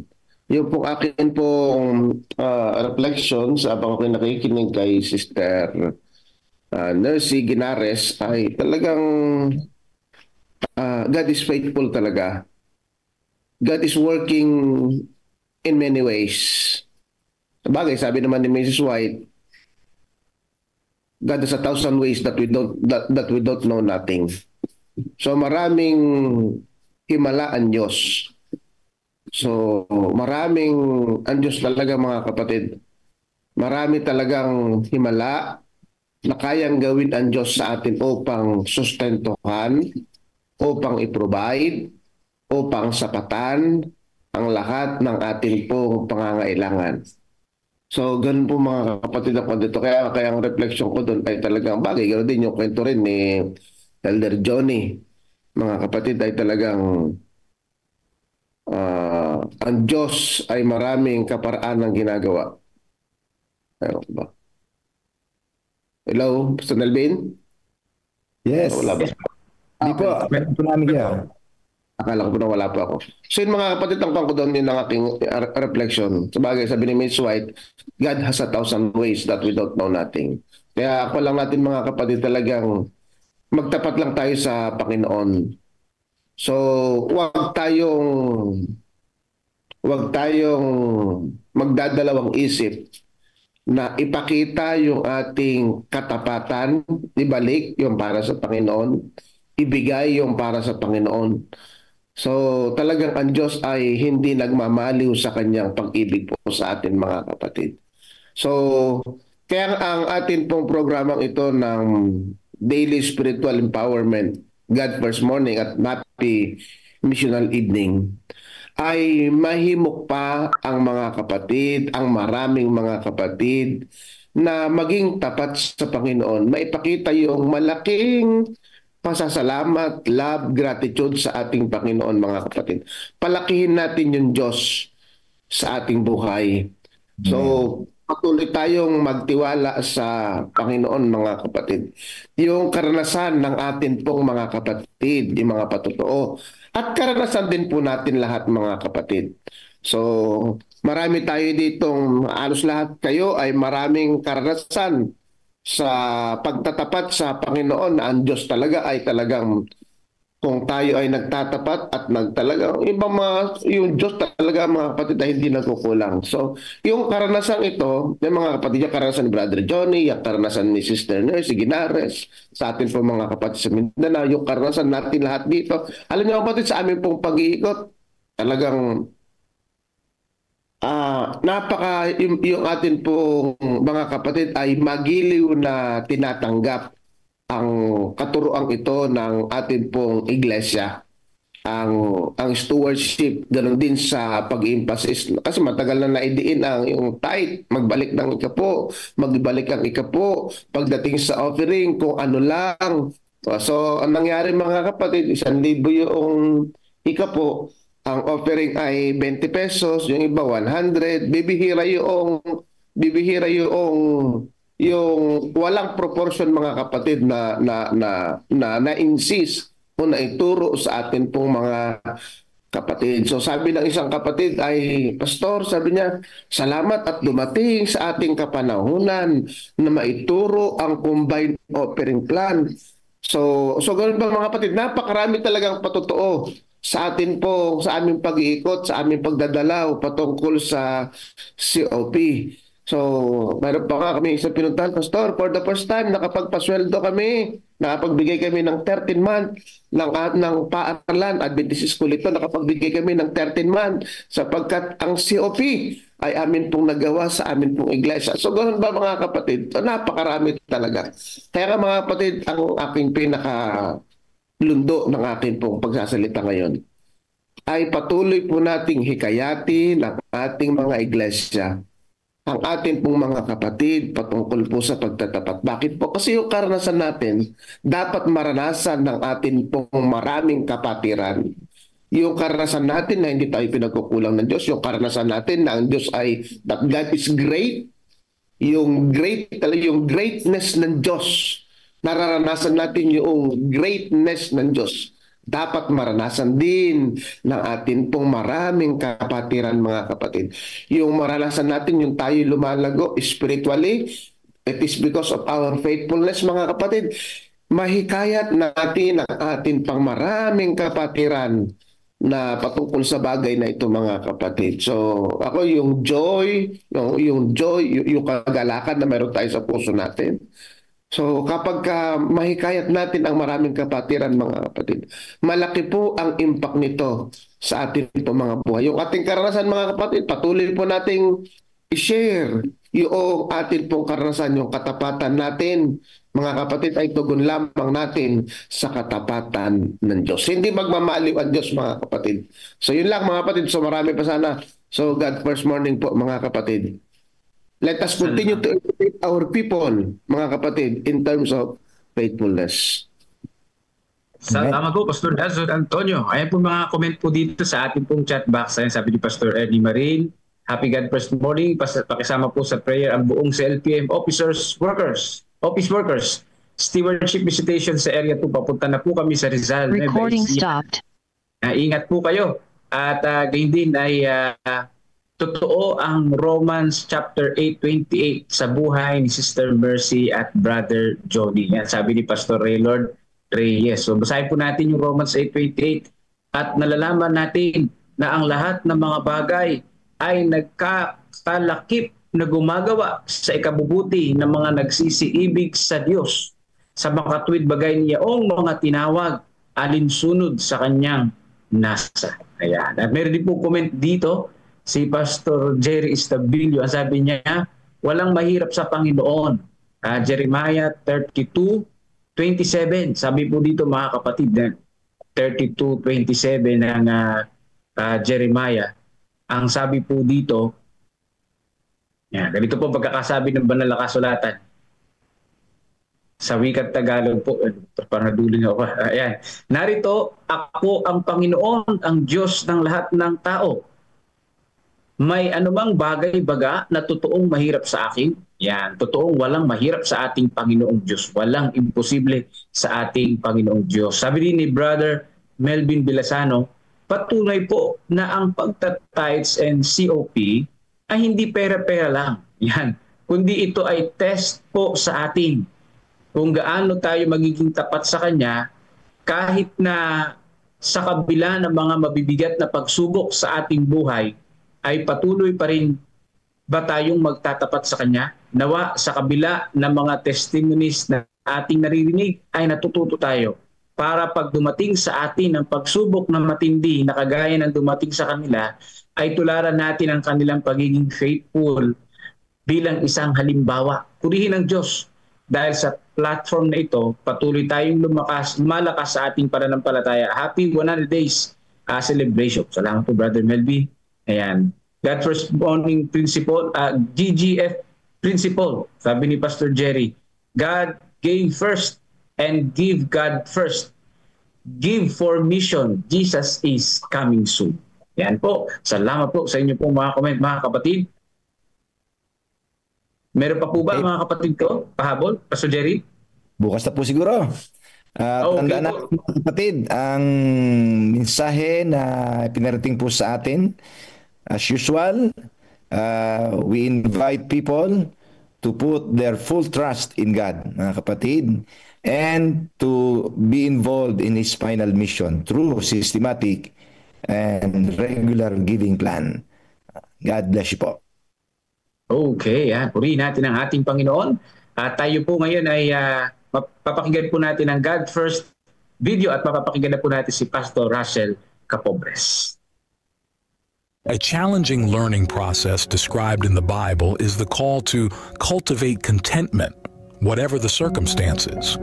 Yung pong akin pong reflections habang ako nakikinig kay Sister Mercy Ginares ay talagang God is faithful talaga. God is working in many ways. Sabagay, sabi naman ni Mrs. White, God has 1,000 ways that we don't know nothing. So maraming himala ang Diyos. So, maraming ang Diyos talaga mga kapatid. Marami talagang himala na kayang gawin ang Diyos sa atin upang sustentuhan, upang i-provide, upang sapatan ang lahat ng ating pong pangangailangan. So, ganun po mga kapatid ako dito. Kaya ang reflection ko doon ay talagang bagay. Ganoon din yung kwento rin ni Elder Johnny. Mga kapatid ay talagang ang Diyos ay maraming kaparaan ng ginagawa. Ayun ba? Hello, Pastor Nelvin? Yes. Wala ba? Hindi po. Meron po namin yan. Akala ko po na wala pa ako. So yun mga kapatid, ang ko doon din ng aking reflection. Sabagay, sabi ni Miss White, God has 1,000 ways that we don't know nothing. Kaya ako lang natin mga kapatid talagang magtapat lang tayo sa Panginoon. So, wag tayong magdadalawang isip na ipakita yung ating katapatan, ibalik yung para sa Panginoon, ibigay yung para sa Panginoon. So, talagang ang Diyos ay hindi nagmamaliw sa kanyang pag-ibig po sa atin mga kapatid. So, kaya ang atin pong programang ito ng Daily Spiritual Empowerment, God First Morning at Happy Missional Evening, ay mahimok pa ang mga kapatid, ang maraming mga kapatid na maging tapat sa Panginoon. Maipakita yung malaking pasasalamat, love, gratitude sa ating Panginoon mga kapatid. Palakihin natin yung Diyos sa ating buhay. So, patuloy tayong magtiwala sa Panginoon, mga kapatid. Yung karanasan ng atin pong mga kapatid, yung mga patotoo. At karanasan din po natin lahat, mga kapatid. So, marami tayo ditong, halos lahat kayo ay maraming karanasan sa pagtatapat sa Panginoon na ang Diyos talaga ay talagang, kung tayo ay nagtatapat at nagtalaga, ibang mga, yung Diyos talaga, mga kapatid, ay hindi nagkukulang. So, yung karanasan ito, yung mga kapatid, yung karanasan ni Brother Johnny, yung karanasan ni Sister Nurse, si Ginares, sa atin po mga kapatid sa Mindanao, yung karanasan natin lahat dito. Alam niyo kapatid, sa amin pong pag-iikot, talagang yung atin pong mga kapatid ay magiliw na tinatanggap ang katuroang ito ng atin pong iglesia, ang stewardship, ganoon din sa pag-emphasis, kasi matagal na naidiin ang yung tithe, magbalik ng ikapo, magbalik ang ikapo, pagdating sa offering, kung ano lang. So, ang nangyari mga kapatid, 1,000 yung ikapo, ang offering ay 20 pesos, yung iba 100, bibihira yung walang proportion, mga kapatid, na insist o na ituro sa atin pong mga kapatid. So sabi ng isang kapatid ay, Pastor, sabi niya, salamat at dumating sa ating kapanahunan na maituro ang combined offering plan. So ganun ba mga kapatid, napakarami talagang patotoo sa atin po, sa aming pag-iikot, sa aming pagdadalaw patungkol sa COP. So, meron pa nga kami isang pinuntahan, Pastor, for the first time, nakapagpasweldo kami, nakapagbigay kami ng 13 month ng paaralan, Adventist School ito, nakapagbigay kami ng 13 month sapagkat ang COP ay amin pong nagawa sa amin pong iglesia. So, ganoon ba mga kapatid? So, napakarami talaga. Kaya nga mga kapatid, ang aking pinakalundo ng aking pong pagsasalita ngayon ay patuloy po nating hikayati ng ating mga iglesia, ang atin pong mga kapatid patungkol po sa pagtatapat. Bakit po? Kasi yung karanasan natin, dapat maranasan ng atin pong maraming kapatiran. Yung karanasan natin na hindi tayo pinagkukulang ng Diyos, yung karanasan natin na ang Diyos ay, that God is great, yung greatness ng Diyos, nararanasan natin yung greatness ng Diyos. Dapat maranasan din ng atin pong maraming kapatiran, mga kapatid. Yung maranasan natin, yung tayo lumalago spiritually, it is because of our faithfulness, mga kapatid. Mahikayat natin ang atin pang maraming kapatiran na patungkol sa bagay na ito, mga kapatid. So, ako yung joy, yung kagalakan na meron tayo sa puso natin. So kapag mahikayat natin ang maraming kapatiran, mga kapatid, malaki po ang impact nito sa atin po mga buhay. Yung ating karanasan, mga kapatid, patuloy po nating i-share yung atin pong karanasan, yung katapatan natin, mga kapatid, ay tugon lamang natin sa katapatan ng Diyos. Hindi magmamaliw ang Diyos, mga kapatid. So yun lang, mga kapatid. So marami pa sana. So God first morning po, mga kapatid. Let us continue to educate our people, mga kapatid, in terms of faithfulness. Salamat po, Pastor Dazon Antonio. Ayan po mga comment po dito sa ating pong chat box. Ayan, sabi ni Pastor Ernie Marin, Happy God First Morning. Pakisama po sa prayer ang buong CLPM office workers. Stewardship visitation sa area 2. Papunta na po kami sa Rizal. Recording stopped. Ingat po kayo. At gayon din ay totoo ang Romans chapter 8:28 sa buhay ni Sister Mercy at Brother Johnny. Yan sabi ni Pastor Raylord Reyes. So basahin po natin yung Romans 8:28 at nalalaman natin na ang lahat ng mga bagay ay nagkakalakip na gumagawa sa ikabubuti ng mga nagsisiibig sa Diyos sa makatuwid bagay niyang mga tinawag alinsunod sa kanyang nasa. Ayan. At meron din po comment dito si Pastor Jerry Estabilio. Ang sabi niya, walang mahirap sa Panginoon. Jeremiah 32:27. Sabi po dito, mga kapatid, 32:27 ng Jeremiah. Ang sabi po dito, ganito po pagkakasabi ng banal na kasulatan. Sa wikang Tagalog po, parang naduling ako. Ayan. Narito, ako ang Panginoon, ang Diyos ng lahat ng tao. may anumang bagay-baga na totoong mahirap sa akin, yan, totoong walang mahirap sa ating Panginoong Diyos. Walang imposible sa ating Panginoong Diyos. Sabi din ni Brother Melvin Bilasano, patunay po na ang pagta-tithes and COP ay hindi pera-pera lang. Yan. Kundi ito ay test po sa atin. Kung gaano tayo magiging tapat sa Kanya, kahit na sa kabila ng mga mabibigat na pagsubok sa ating buhay, ay patuloy pa rin ba tayong magtatapat sa Kanya? Nawa sa kabila ng mga testimonies na ating naririnig ay natututo tayo para pag dumating sa atin ang pagsubok na matindi na kagaya ng dumating sa kanila, ay tularan natin ang kanilang pagiging faithful bilang isang halimbawa. Purihin ang Diyos dahil sa platform na ito, patuloy tayong malakas sa ating pananampalataya. Happy 100 days celebration. Salamat po, Brother Melvin. Ayan. God First Morning Principle, GGF Principle, sabi ni Pastor Jerry, God gave first and give God first. Give for mission. Jesus is coming soon. Yan po. Salamat po sa inyo po mga comment, mga kapatid. Meron pa po ba mga kapatid ko? Pahabol? Pastor Jerry? Bukas na po siguro. Tandaan natin mga kapatid, ang mensahe na pinarating po sa atin. As usual, we invite people to put their full trust in God, mga kapatid, and to be involved in His final mission through systematic and regular giving plan. God bless you po. Okay, purihin natin ang ating Panginoon. Tayo po ngayon ay papakinggan po natin ang God First video at papapakinggan na po natin si Pastor Russell Capobres. A challenging learning process described in the Bible is the call to cultivate contentment, whatever the circumstances.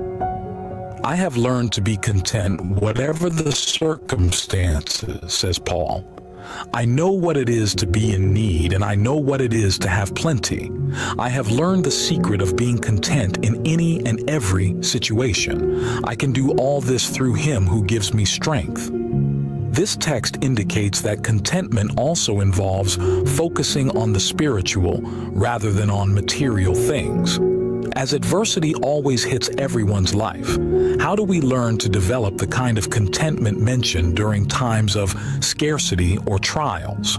I have learned to be content whatever the circumstances, says Paul. I know what it is to be in need, and I know what it is to have plenty. I have learned the secret of being content in any and every situation. I can do all this through Him who gives me strength. This text indicates that contentment also involves focusing on the spiritual rather than on material things. As adversity always hits everyone's life, how do we learn to develop the kind of contentment mentioned during times of scarcity or trials?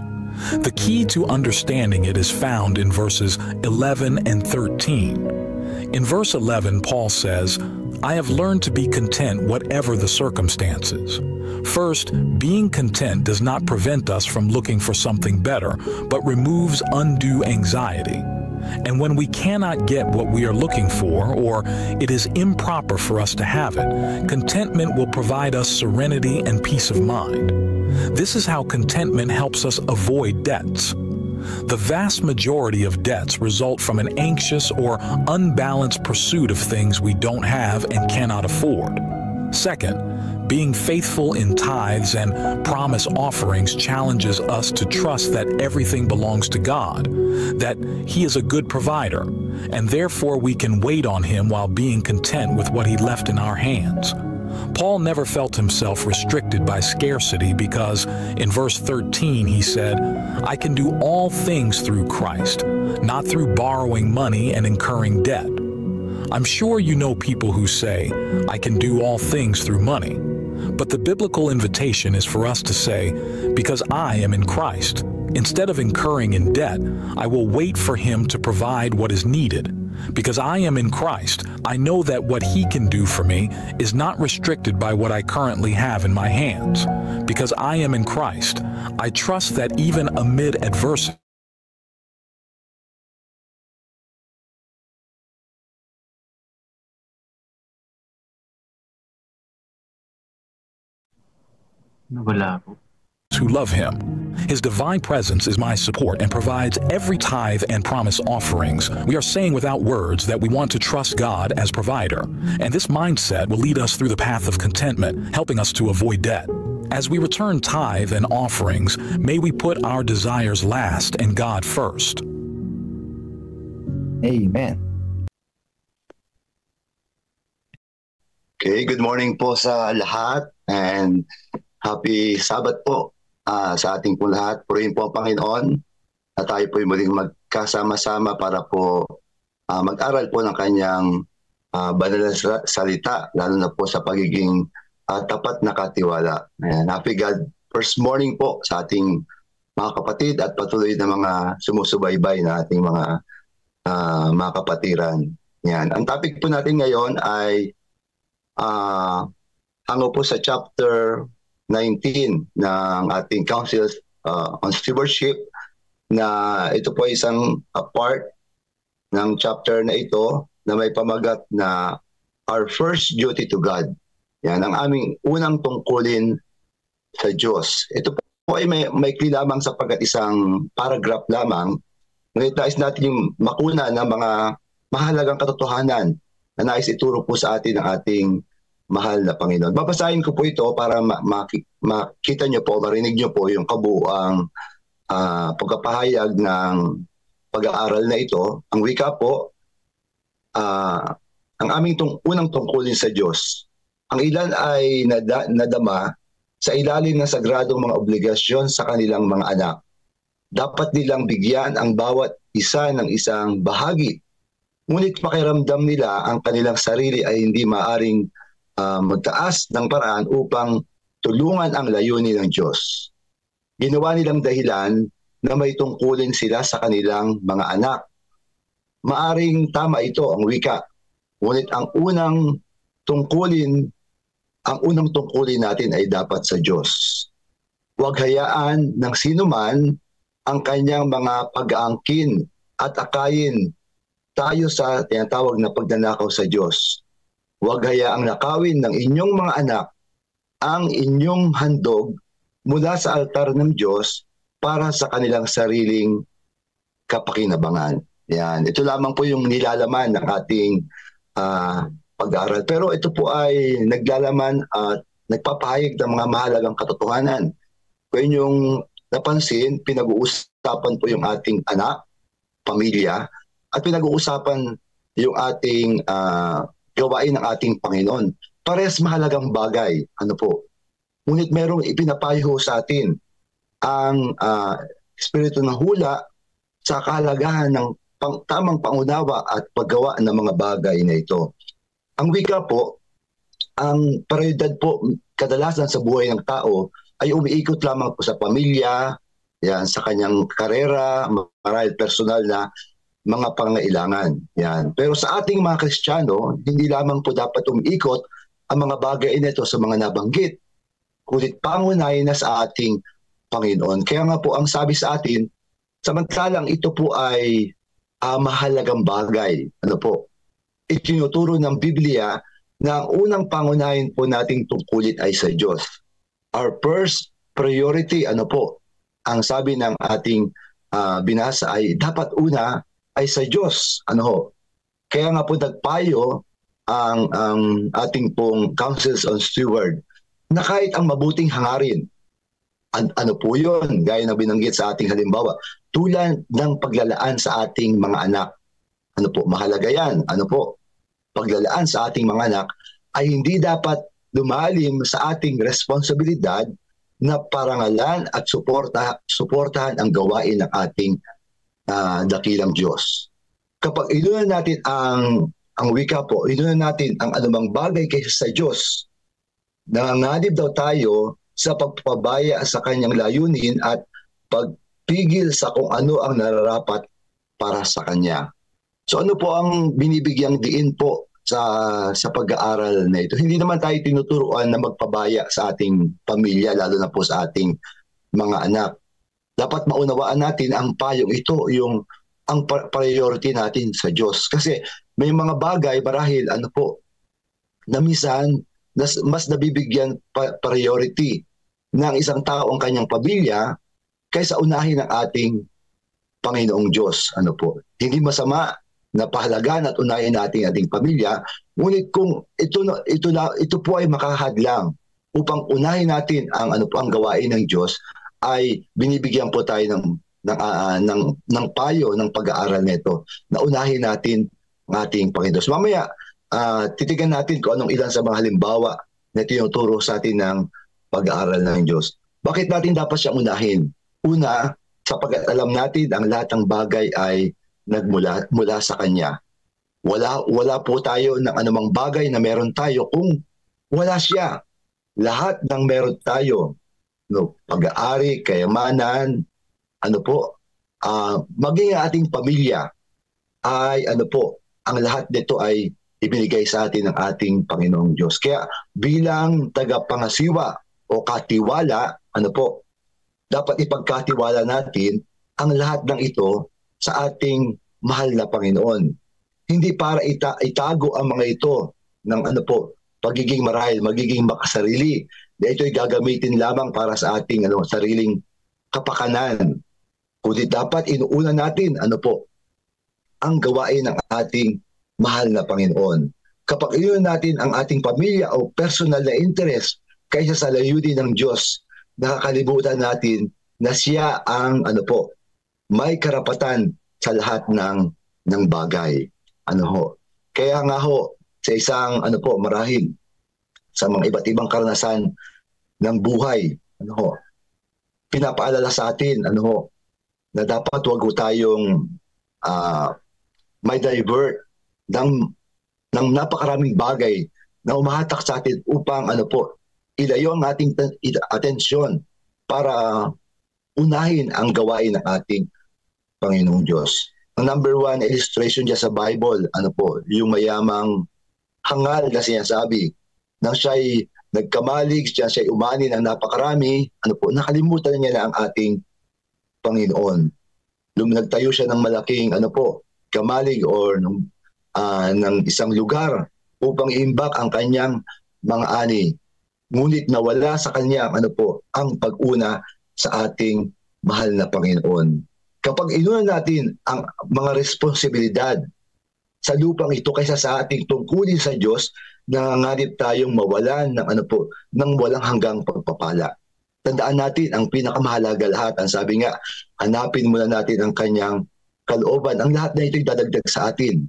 The key to understanding it is found in verses 11 and 13. In verse 11, Paul says, I have learned to be content whatever the circumstances. First, being content does not prevent us from looking for something better, but removes undue anxiety. And when we cannot get what we are looking for, or it is improper for us to have it, contentment will provide us serenity and peace of mind. This is how contentment helps us avoid debts. The vast majority of debts result from an anxious or unbalanced pursuit of things we don't have and cannot afford. Second, being faithful in tithes and promise offerings challenges us to trust that everything belongs to God, that He is a good provider, and therefore we can wait on Him while being content with what He left in our hands. Paul never felt himself restricted by scarcity because in verse 13 he said, I can do all things through Christ, not through borrowing money and incurring debt. I'm sure you know people who say, I can do all things through money. But the biblical invitation is for us to say, because I am in Christ, instead of incurring in debt, I will wait for Him to provide what is needed. Because I am in Christ, I know that what He can do for me is not restricted by what I currently have in my hands. Because I am in Christ, I trust that even amid adversity, who love Him. His divine presence is my support and provides every tithe and promise offerings. We are saying without words that we want to trust God as provider, and this mindset will lead us through the path of contentment, helping us to avoid debt. As we return tithe and offerings, may we put our desires last and God first. Amen. Okay, good morning po sa lahat and happy Sabbath po sa ating po lahat. Purihin po ang Panginoon na tayo po muling magkasama-sama para po mag-aral po ng kanyang banal na salita, lalo na po sa pagiging tapat na katiwala. Ayan. Happy God first morning po sa ating mga kapatid at patuloy na mga sumusubaybay na ating mga kapatiran. Yan. Ang topic po natin ngayon ay hango po sa chapter 19 ng ating Council on Stewardship, na ito po isang part ng chapter na ito na may pamagat na our first duty to God. Yan ang aming unang tungkulin sa Diyos. Ito po ay may lamang sapagkat isang paragraph lamang. Ngunit nais natin yung makuna ng mga mahalagang katotohanan na nais ituro po sa atin ng ating mahal na Panginoon. Babasahin ko po ito para makita nyo po, marinig nyo po yung kabuuang pagkapahayag ng pag-aaral na ito. Ang wika po, ang aming unang tungkulin sa Diyos. Ang ilan ay nadama sa ilalim ng sagradong mga obligasyon sa kanilang mga anak. Dapat nilang bigyan ang bawat isa ng isang bahagi. Ngunit pakiramdam nila ang kanilang sarili ay hindi maaring magtaas ng paraan upang tulungan ang layunin ng Diyos. Ginawa nilang dahilan na may tungkulin sila sa kanilang mga anak. Maaring tama ito ang wika. Ngunit ang unang tungkulin natin ay dapat sa Diyos. Huwag hayaan ng sinuman ang kanyang mga pag-aangkin at akayin tayo sa tinatawag na pagnanakaw sa Diyos. Huwag hayaang nakawin ng inyong mga anak ang inyong handog mula sa altar ng Diyos para sa kanilang sariling kapakinabangan. Yan. Ito lamang po yung nilalaman ng ating pag-aaral. Pero ito po ay naglalaman at nagpapahayag ng mga mahalagang katotohanan. Kung inyong napansin, pinag-uusapan po yung ating anak, pamilya, at pinag-uusapan yung ating gawain ng ating Panginoon. Parehas mahalagang bagay. Ano po? Ngunit merong ipinapayo sa atin ang espiritu ng hula sa kahalagahan ng tamang pangunawa at paggawa ng mga bagay na ito. Ang wika po, ang prioridad po kadalasan sa buhay ng tao ay umiikot lamang po sa pamilya, yan, sa kanyang karera, marahil personal na mga pangailangan. Yan. Pero sa ating mga Kristiyano, hindi lamang po dapat umiikot ang mga bagay nito sa mga nabanggit, kulit pangunahin na sa ating Panginoon. Kaya nga po ang sabi sa atin, samantalang ito po ay mahalagang bagay. Ano po? Itinuturo ng Biblia na ang unang pangunahin po nating tungkulin ay sa Diyos. Our first priority, ano po? Ang sabi ng ating binasa ay dapat una ay sa Diyos. Ano ho? Kaya nga po nagpayo ang ating pong Councils on Steward na kahit ang mabuting hangarin, ano po yun, gaya na binanggit sa ating halimbawa, tulad ng paglalaan sa ating mga anak. Ano po, mahalaga yan. Ano po, paglalaan sa ating mga anak ay hindi dapat lumalim sa ating responsibilidad na parangalan at suportahan ang gawain ng ating dakilang Diyos. Kapag inunan natin ang wika po, inunan natin ang anumang bagay kaysa sa Diyos, nanganganib daw tayo sa pagpapabaya sa kanyang layunin at pagpigil sa kung ano ang nararapat para sa kanya. So ano po ang binibigyang diin po sa pag-aaral na ito? Hindi naman tayo tinuturuan na magpabaya sa ating pamilya, lalo na po sa ating mga anak. Dapat maunawaan natin ang payong ito, ang priority natin sa Diyos. Kasi may mga bagay, marahil, ano po, na minsan, mas nabibigyan priority ng isang tao ang kanyang pamilya kaysa unahin ng ating Panginoong Diyos. Ano po? Hindi masama na pahalagaan at unahin natin ating pamilya, ngunit kung ito po ay makahadlang upang unahin natin ang gawain ng Diyos, ay binibigyan po tayo ng payo ng pag-aaral nito na unahin natin ang ating Panginoon. So, mamaya titigan natin kung anong ilan sa mga halimbawa na tinuturo sa atin ng pag-aaral ng Diyos. Bakit natin dapat siyang unahin? Una, Sapagkat alam natin ang lahat ng bagay ay mula sa Kanya. Wala po tayo ng anumang bagay na meron tayo kung wala siya. Lahat ng meron tayo, pag-aari, kayamanan, maging ating pamilya, ay ang lahat nito ay ibinigay sa atin ng ating Panginoong Diyos. Kaya bilang tagapangasiwa o katiwala, dapat ipagkatiwala natin ang lahat ng ito sa ating mahal na Panginoon. Hindi para itago ang mga ito ng pagiging marahil, magiging makasarili. Na ito'y gagamitin lamang para sa ating sariling kapakanan. Kundi dapat inuuna natin ang gawain ng ating mahal na Panginoon. Kapag inuuna natin ang ating pamilya o personal na interest kaysa sa layunin ng Diyos, nakakalimutan natin na siya ang may karapatan sa lahat ng bagay. Kaya nga sa isang marahil sa mga iba't ibang karanasan ng buhay, pinapaalala sa atin na dapat wag tayong may divert ng napakaraming bagay na umahatak sa atin upang ilayo ang ating atensyon para unahin ang gawain ng ating Panginoong Diyos. Ang number 1 illustration dyan sa Bible, yung mayamang hangal na sinasabi, nang siya'y nagkamalig, siya'y umani ng napakarami, nakalimutan niya na ang ating Panginoon. Nagtayo siya ng malaking kamalig or ng isang lugar upang iimbak ang kanyang mga ani. Ngunit nawala sa kanya ang pag-una sa ating mahal na Panginoon. Kapag inuna natin ang mga responsibilidad sa lupang ito kaysa sa ating tungkulin sa Diyos, nanganganib tayong mawalan ng walang hanggang pagpapala. Tandaan natin ang pinakamahalaga lahat. Ang sabi nga, hanapin muna natin ang kanyang kalooban. Ang lahat na ito'y dadagdag sa atin.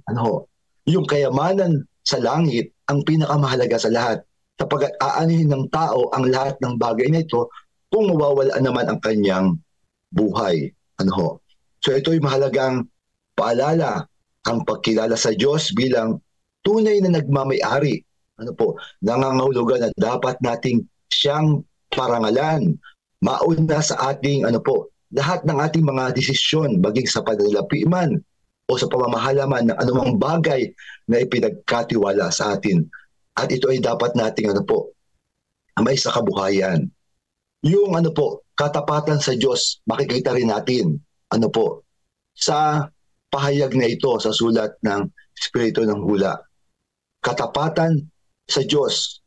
Yung kayamanan sa langit ang pinakamahalaga sa lahat. Sapagkat aanihin ng tao ang lahat ng bagay na ito kung mawawala naman ang kanyang buhay. So ito'y mahalagang paalala, ang pagkilala sa Diyos bilang tunay na nagmamay-ari. Nangangahulugan na dapat nating siyang parangalan, mauna sa ating lahat ng ating mga desisyon, maging sa pananalapi man o sa pamamahala man ng anumang bagay na ipinagkatiwala sa atin. At ito ay dapat nating may sa kabuhayan. Yung katapatan sa Diyos, makikita rin natin sa pahayag na ito sa sulat ng Espiritu ng Hula. Katapatan sa Diyos,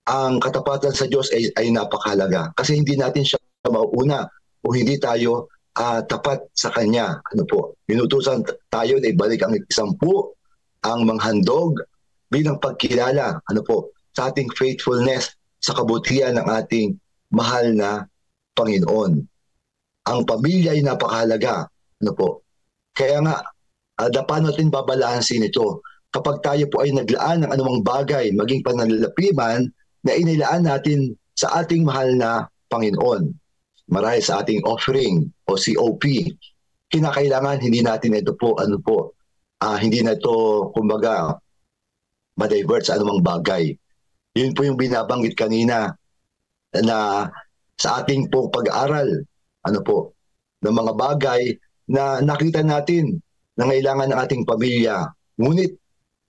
ang katapatan sa Diyos ay napakahalaga kasi hindi natin siya mauuna o hindi tayo tapat sa Kanya. Inutusan tayo na ibalik ang 10, ang manghandog bilang pagkilala sa ating faithfulness sa kabutihan ng ating mahal na Panginoon. Ang pamilya ay napakahalaga. Kaya nga, dapat natin babalansin ito. Kapag tayo po ay naglaan ng anumang bagay, maging pananalapiman, na inilaan natin sa ating mahal na Panginoon, marahil sa ating offering o COP, kinakailangan hindi natin ito hindi na ito, kumbaga, ma-divert sa anumang bagay. Yun po yung binabanggit kanina na sa ating pong pag-aaral, ng mga bagay na nakita natin na kailangan ng ating pamilya. Ngunit,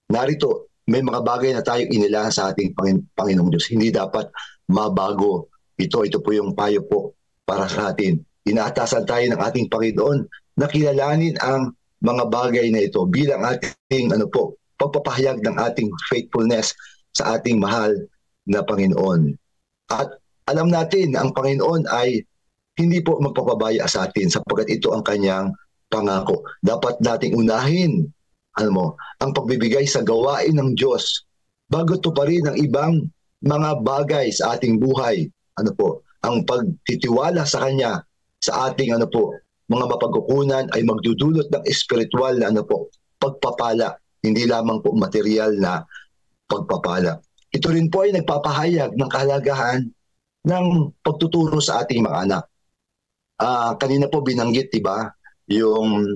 narito, may mga bagay na tayong inilaan sa ating Panginoong Diyos. Hindi dapat mabago ito. Ito po yung payo po para sa atin. Inaatasan tayo ng ating Panginoon na kilalanin ang mga bagay na ito bilang ating pagpapahayag ng ating faithfulness sa ating mahal na Panginoon. At alam natin na ang Panginoon ay hindi po magpapabaya sa atin sapagkat ito ang kanyang pangako. Dapat nating unahin ang pagbibigay sa gawain ng Diyos bago to pa rin ang ibang mga bagay sa ating buhay. Ang pagtitiwala sa Kanya sa ating mga mapagkukunan ay magdudulot ng espiritual na pagpapala, hindi lamang po material na pagpapala. Ito rin po ay nagpapahayag ng kahalagahan ng pagtuturo sa ating mga anak. Kanina po binanggit, di ba, yung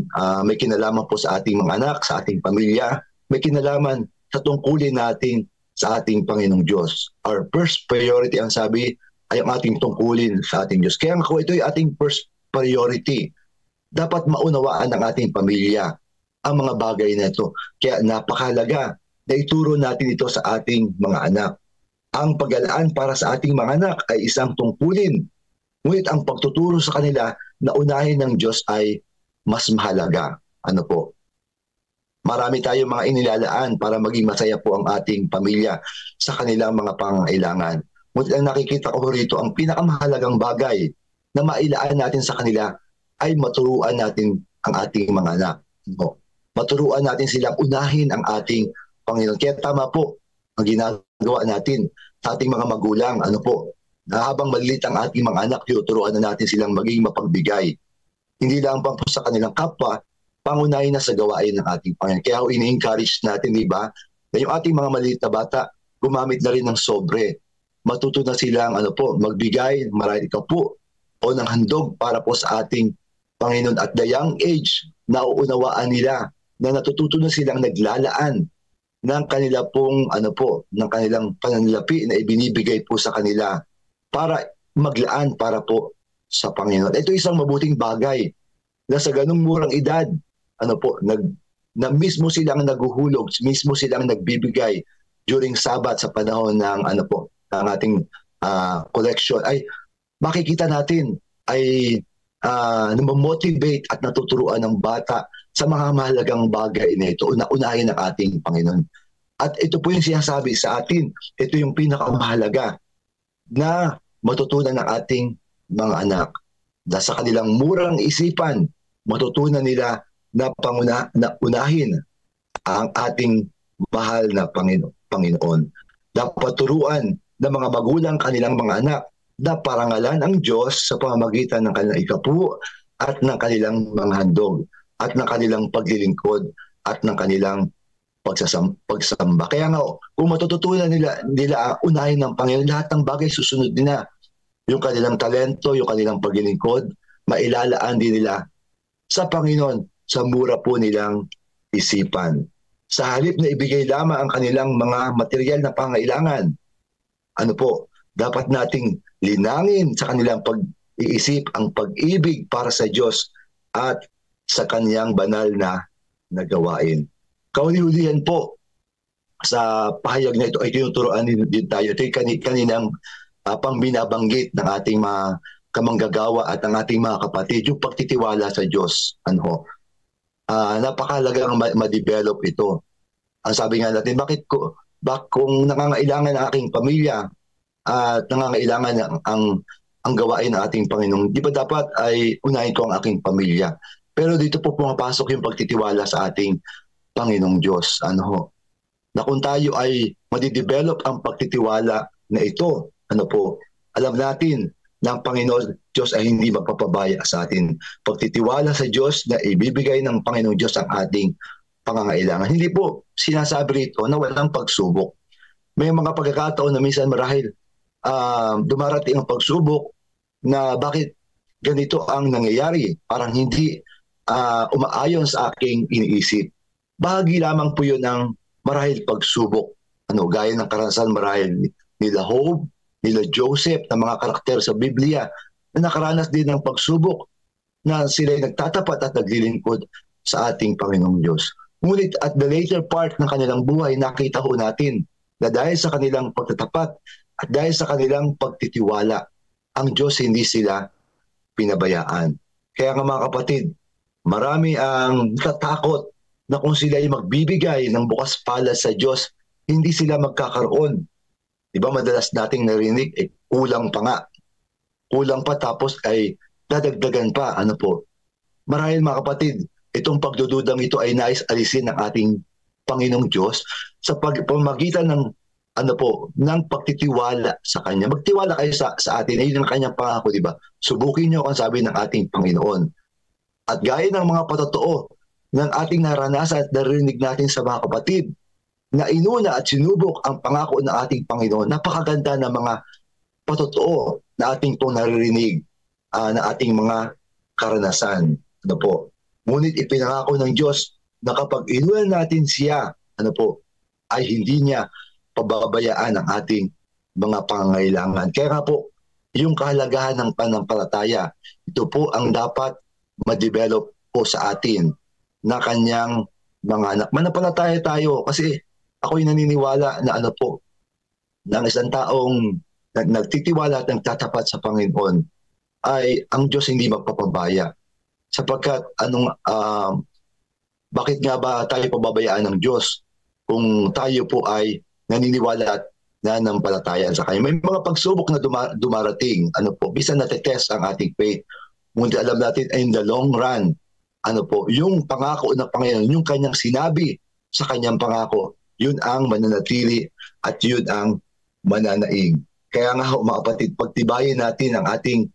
may kinalaman po sa ating mga anak, sa ating pamilya, may kinalaman sa tungkulin natin sa ating Panginoong Diyos. Our first priority, ang sabi, ay ang ating tungkulin sa ating Diyos. Kaya ako, ito yung ating first priority. Dapat maunawaan ng ating pamilya ang mga bagay na ito. Kaya napakahalaga na ituro natin ito sa ating mga anak. Ang pag-alaan para sa ating mga anak ay isang tungkulin. Ngunit ang pagtuturo sa kanila na unahin ng Diyos ay mas mahalaga. Ano po? Marami tayong mga inilalaan para maging masaya po ang ating pamilya sa kanilang mga pangangailangan. Ngunit ang nakikita ko rito, ang pinakamahalagang bagay na mailaan natin sa kanila ay maturuan natin ang ating mga anak. No? Maturuan natin silang unahin ang ating Panginoon. Kaya tama po ang ginagawa natin sa ating mga magulang. Ano po? Na habang malilit ang ating mga anak, tuturuan na natin silang maging mapagbigay. Hindi lang po sa kanilang kapwa, pangunahin na sa gawain ng ating Panginoon. Kaya ako ini-encourage natin, di ba, na yung ating mga maliit na bata, gumamit na rin ng sobre. Matuto na silang magbigay, marahil ikaw po, o ng handog para po sa ating Panginoon. At the young age, nauunawaan nila na natututo na silang naglalaan ng kanila pong ng kanilang pananalapi na ibinibigay po sa kanila para maglaan para po sa Panginoon. Ito isang mabuting bagay na sa ganung murang edad, na mismo silang naguhulog, mismo silang nagbibigay during Sabat sa panahon ng ng ating collection, ay makikita natin ay namomotivate at natuturuan ng bata sa mga mahalagang bagay na ito, unahin ng ating Panginoon. At ito po yung sinasabi sa atin, ito yung pinakamahalaga na matutunan ng ating mga anak. Dahil sa kanilang murang isipan, matutunan nila na unahin ang ating mahal na Panginoon. Dapat turuan ng mga magulang kanilang mga anak na parangalan ang Diyos sa pamamagitan ng kanilang ikapu at ng kanilang mga handog at ng kanilang paglilingkod at ng kanilang pagsamba. Kaya nga, kung matututunan nila unahin ng Panginoon, lahat ng bagay susunod nila. Yung kanilang talento, yung kanilang paglilingkod, mailalaan din nila sa Panginoon sa mura po nilang isipan. Sa halip na ibigay lamang ang kanilang mga material na pangailangan, dapat nating linangin sa kanilang pag-iisip ang pag-ibig para sa Diyos at sa kanyang banal na gawain. Kauli-ulihan po sa pahayag na ito ay tinuturoan din tayo. Ito ay kaninang pangbinabanggit ng ating mga kamanggagawa at ang ating mga kapatid, yung pagtitiwala sa Diyos. Napakahalagang ma-develop ito. Ang sabi nga natin, kung nangangailangan ang aking pamilya at nangangailangan ang gawain ng ating Panginoon, di ba dapat ay unahin ko ang aking pamilya? Pero dito po pumapasok yung pagtitiwala sa ating Panginoong Diyos. Na kung tayo ay madidevelop ang pagtitiwala na ito, alam natin na ang Panginoon Diyos ay hindi magpapabaya sa atin. Pagtitiwala sa Diyos na ibibigay ng Panginoong Diyos ang ating pangangailangan. Hindi po sinasabi rito na walang pagsubok. May mga pagkakataon na minsan marahil dumarating ang pagsubok na bakit ganito ang nangyayari. Parang hindi umaayon sa aking iniisip. Bahagi lamang po yun ng marahil pagsubok. Gaya ng karanasan marahil nila Job, nila Joseph, na mga karakter sa Biblia na nakaranas din ng pagsubok na sila'y nagtatapat at naglilingkod sa ating Panginoong Diyos. Ngunit at the later part ng kanilang buhay, nakita ho natin na dahil sa kanilang pagtatapat at dahil sa kanilang pagtitiwala, ang Diyos hindi sila pinabayaan. Kaya nga mga kapatid, marami ang natatakot na kung sila ay magbibigay ng bukas palad sa Diyos, hindi sila magkakaroon. Diba madalas nating narinig, kulang pa nga. Kulang pa tapos ay dadagdagan pa. Marahil mga kapatid, itong pagdududang ito ay nais alisin ng ating Panginoong Diyos sa pamamagitan ng ng pagtitiwala sa Kanya. Magtiwala kayo sa atin. Ayun ang Kanyang pangako, diba? Subukin niyo ang sabi ng ating Panginoon. At gaya ng mga patotoo ng ating naranasan at narinig natin sa mga kapatid, na inuna at sinubok ang pangako ng ating Panginoon. Napakaganda ng mga patotoo na ating pong naririnig. ng ating mga karanasan. Ano po? Ngunit ipinangako ng Diyos na kapag inulan natin siya, ano po, ay hindi niya pababayaan ang ating mga pangangailangan. Kaya nga po, yung kahalagahan ng pananampalataya, ito po ang dapat ma-develop po sa atin na kanyang mga anak. Manampalataya tayo kasi ako'y naniniwala na ano po, ng isang taong nagtitiwala at nagtatapat sa Panginoon ay ang Diyos hindi magpapabaya. Sapagkat bakit nga ba tayo pababayaan ng Diyos kung tayo po ay naniniwala at nananampalataya sa Kanya? May mga pagsubok na dumarating, ano po, bisan natetest ang ating faith. Ngunit alam natin in the long run, ano po, yung pangako ng Panginoon, yung Kanyang sinabi sa Kanyang pangako, yun ang mananatili at yun ang mananaig. Kaya nga mga kapatid, pagtibayin natin ang ating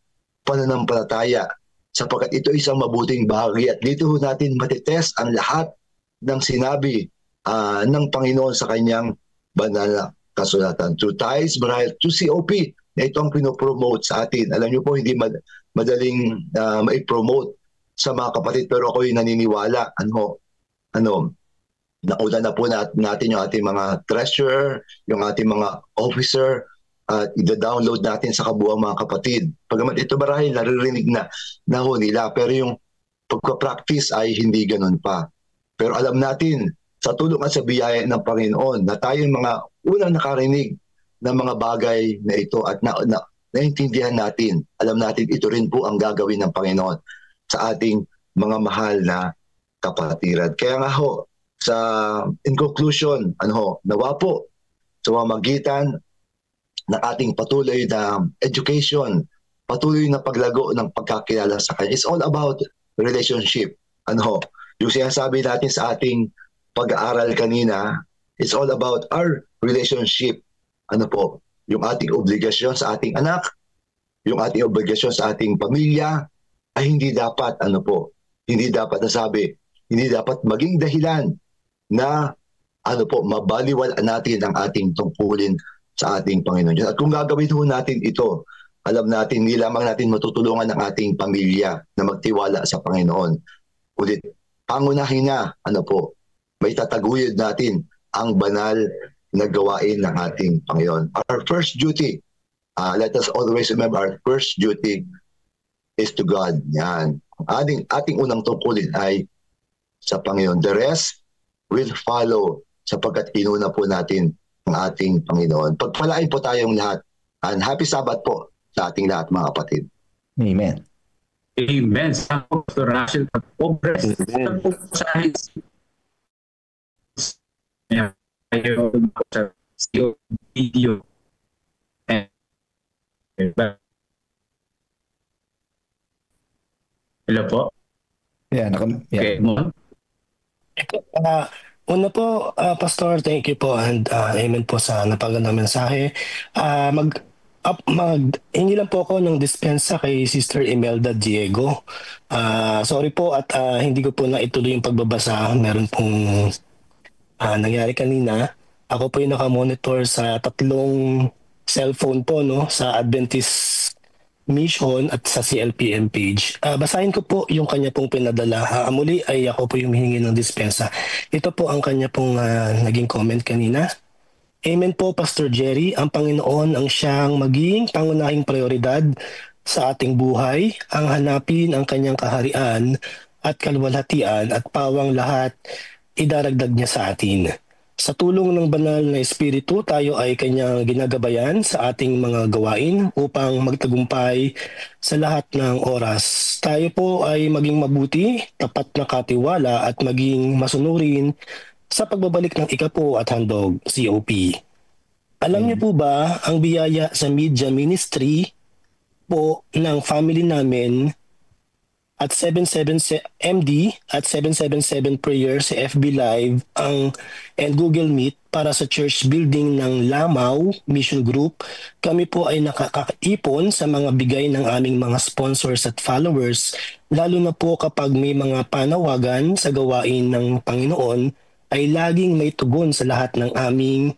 pananampalataya sapagkat ito isang mabuting bahagi at dito natin matitest ang lahat ng sinabi ng Panginoon sa Kanyang banal na kasulatan. Through tithes, marahil through COP na ito ang pinopromote sa atin. Alam niyo po, hindi madaling ma-promote sa mga kapatid pero ako'y naniniwala nauna na po natin yung ating mga treasurer, yung ating mga officer, at i-download natin sa kabuuan mga kapatid. Pagamat ito marahil naririnig na ho nila, pero yung pagpa-practice ay hindi ganun pa. Pero alam natin, sa tulong at sa biyaya ng Panginoon, na tayong mga unang nakarinig ng mga bagay na ito at naintindihan natin, alam natin ito rin po ang gagawin ng Panginoon sa ating mga mahal na kapatiran. Kaya nga ho, in conclusion, nawa po sa pamamagitan ng ating patuloy na education, patuloy na paglago ng pagkakilala sa Kanya. It's all about relationship. Yung sinasabi natin sa ating pag-aaral kanina, it's all about our relationship. Yung ating obligasyon sa ating anak, yung ating obligasyon sa ating pamilya, ay hindi dapat, hindi dapat nasabi, hindi dapat maging dahilan na mabaliwala natin ang ating tungkulin sa ating Panginoon Diyos. At kung gagawin ho natin ito, alam natin, hindi lamang natin matutulungan ang ating pamilya na magtiwala sa Panginoon. Ulit, pangunahin na, may tataguyod natin ang banal na gawain ng ating Panginoon. Our first duty, let us always remember, our first duty is to God. Yan. Ating unang tungkulin ay sa Panginoon. The rest will follow sapagkat inuna po natin ang ating Panginoon. Pagpalain po tayong lahat. And happy Sabbath po sa ating lahat mga kapatid. Amen. Amen. Sa Pastor Rachel, pag-progress sa video. Hello po? Yeah. Okay. Una po, Pastor, thank you po and amen po sa napagandang mensahe. Hingi lang po ako ng dispensa kay Sister Imelda Diego. Sorry po at hindi ko po na ituloy yung pagbabasa. Meron pong nangyari kanina. Ako po yung nakamonitor sa 3 cellphone po, sa Adventist Mission at sa CLPM page. Basahin ko po yung kanya pong pinadala. Muli ay ako po yung hihingi ng dispensa. Ito po ang kanya pong naging comment kanina. Amen po, Pastor Jerry. Ang Panginoon ang siyang maging pangunahing prioridad sa ating buhay, ang hanapin ang kanyang kaharian at kalwalhatian at pawang lahat idaragdag niya sa atin. Sa tulong ng banal na Espiritu, tayo ay kanyang ginagabayan sa ating mga gawain upang magtagumpay sa lahat ng oras. Tayo po ay maging mabuti, tapat na katiwala at maging masunurin sa pagbabalik ng ikapo at handog, COP. Alam niyo po ba ang biyaya sa media ministry po ng family namin at 777 MD at 777 Prayer sa FB Live and Google Meet para sa church building ng Lamaw Mission Group. Kami po ay nakakaipon sa mga bigay ng aming mga sponsors at followers, lalo na po kapag may mga panawagan sa gawain ng Panginoon ay laging may tugon sa lahat ng aming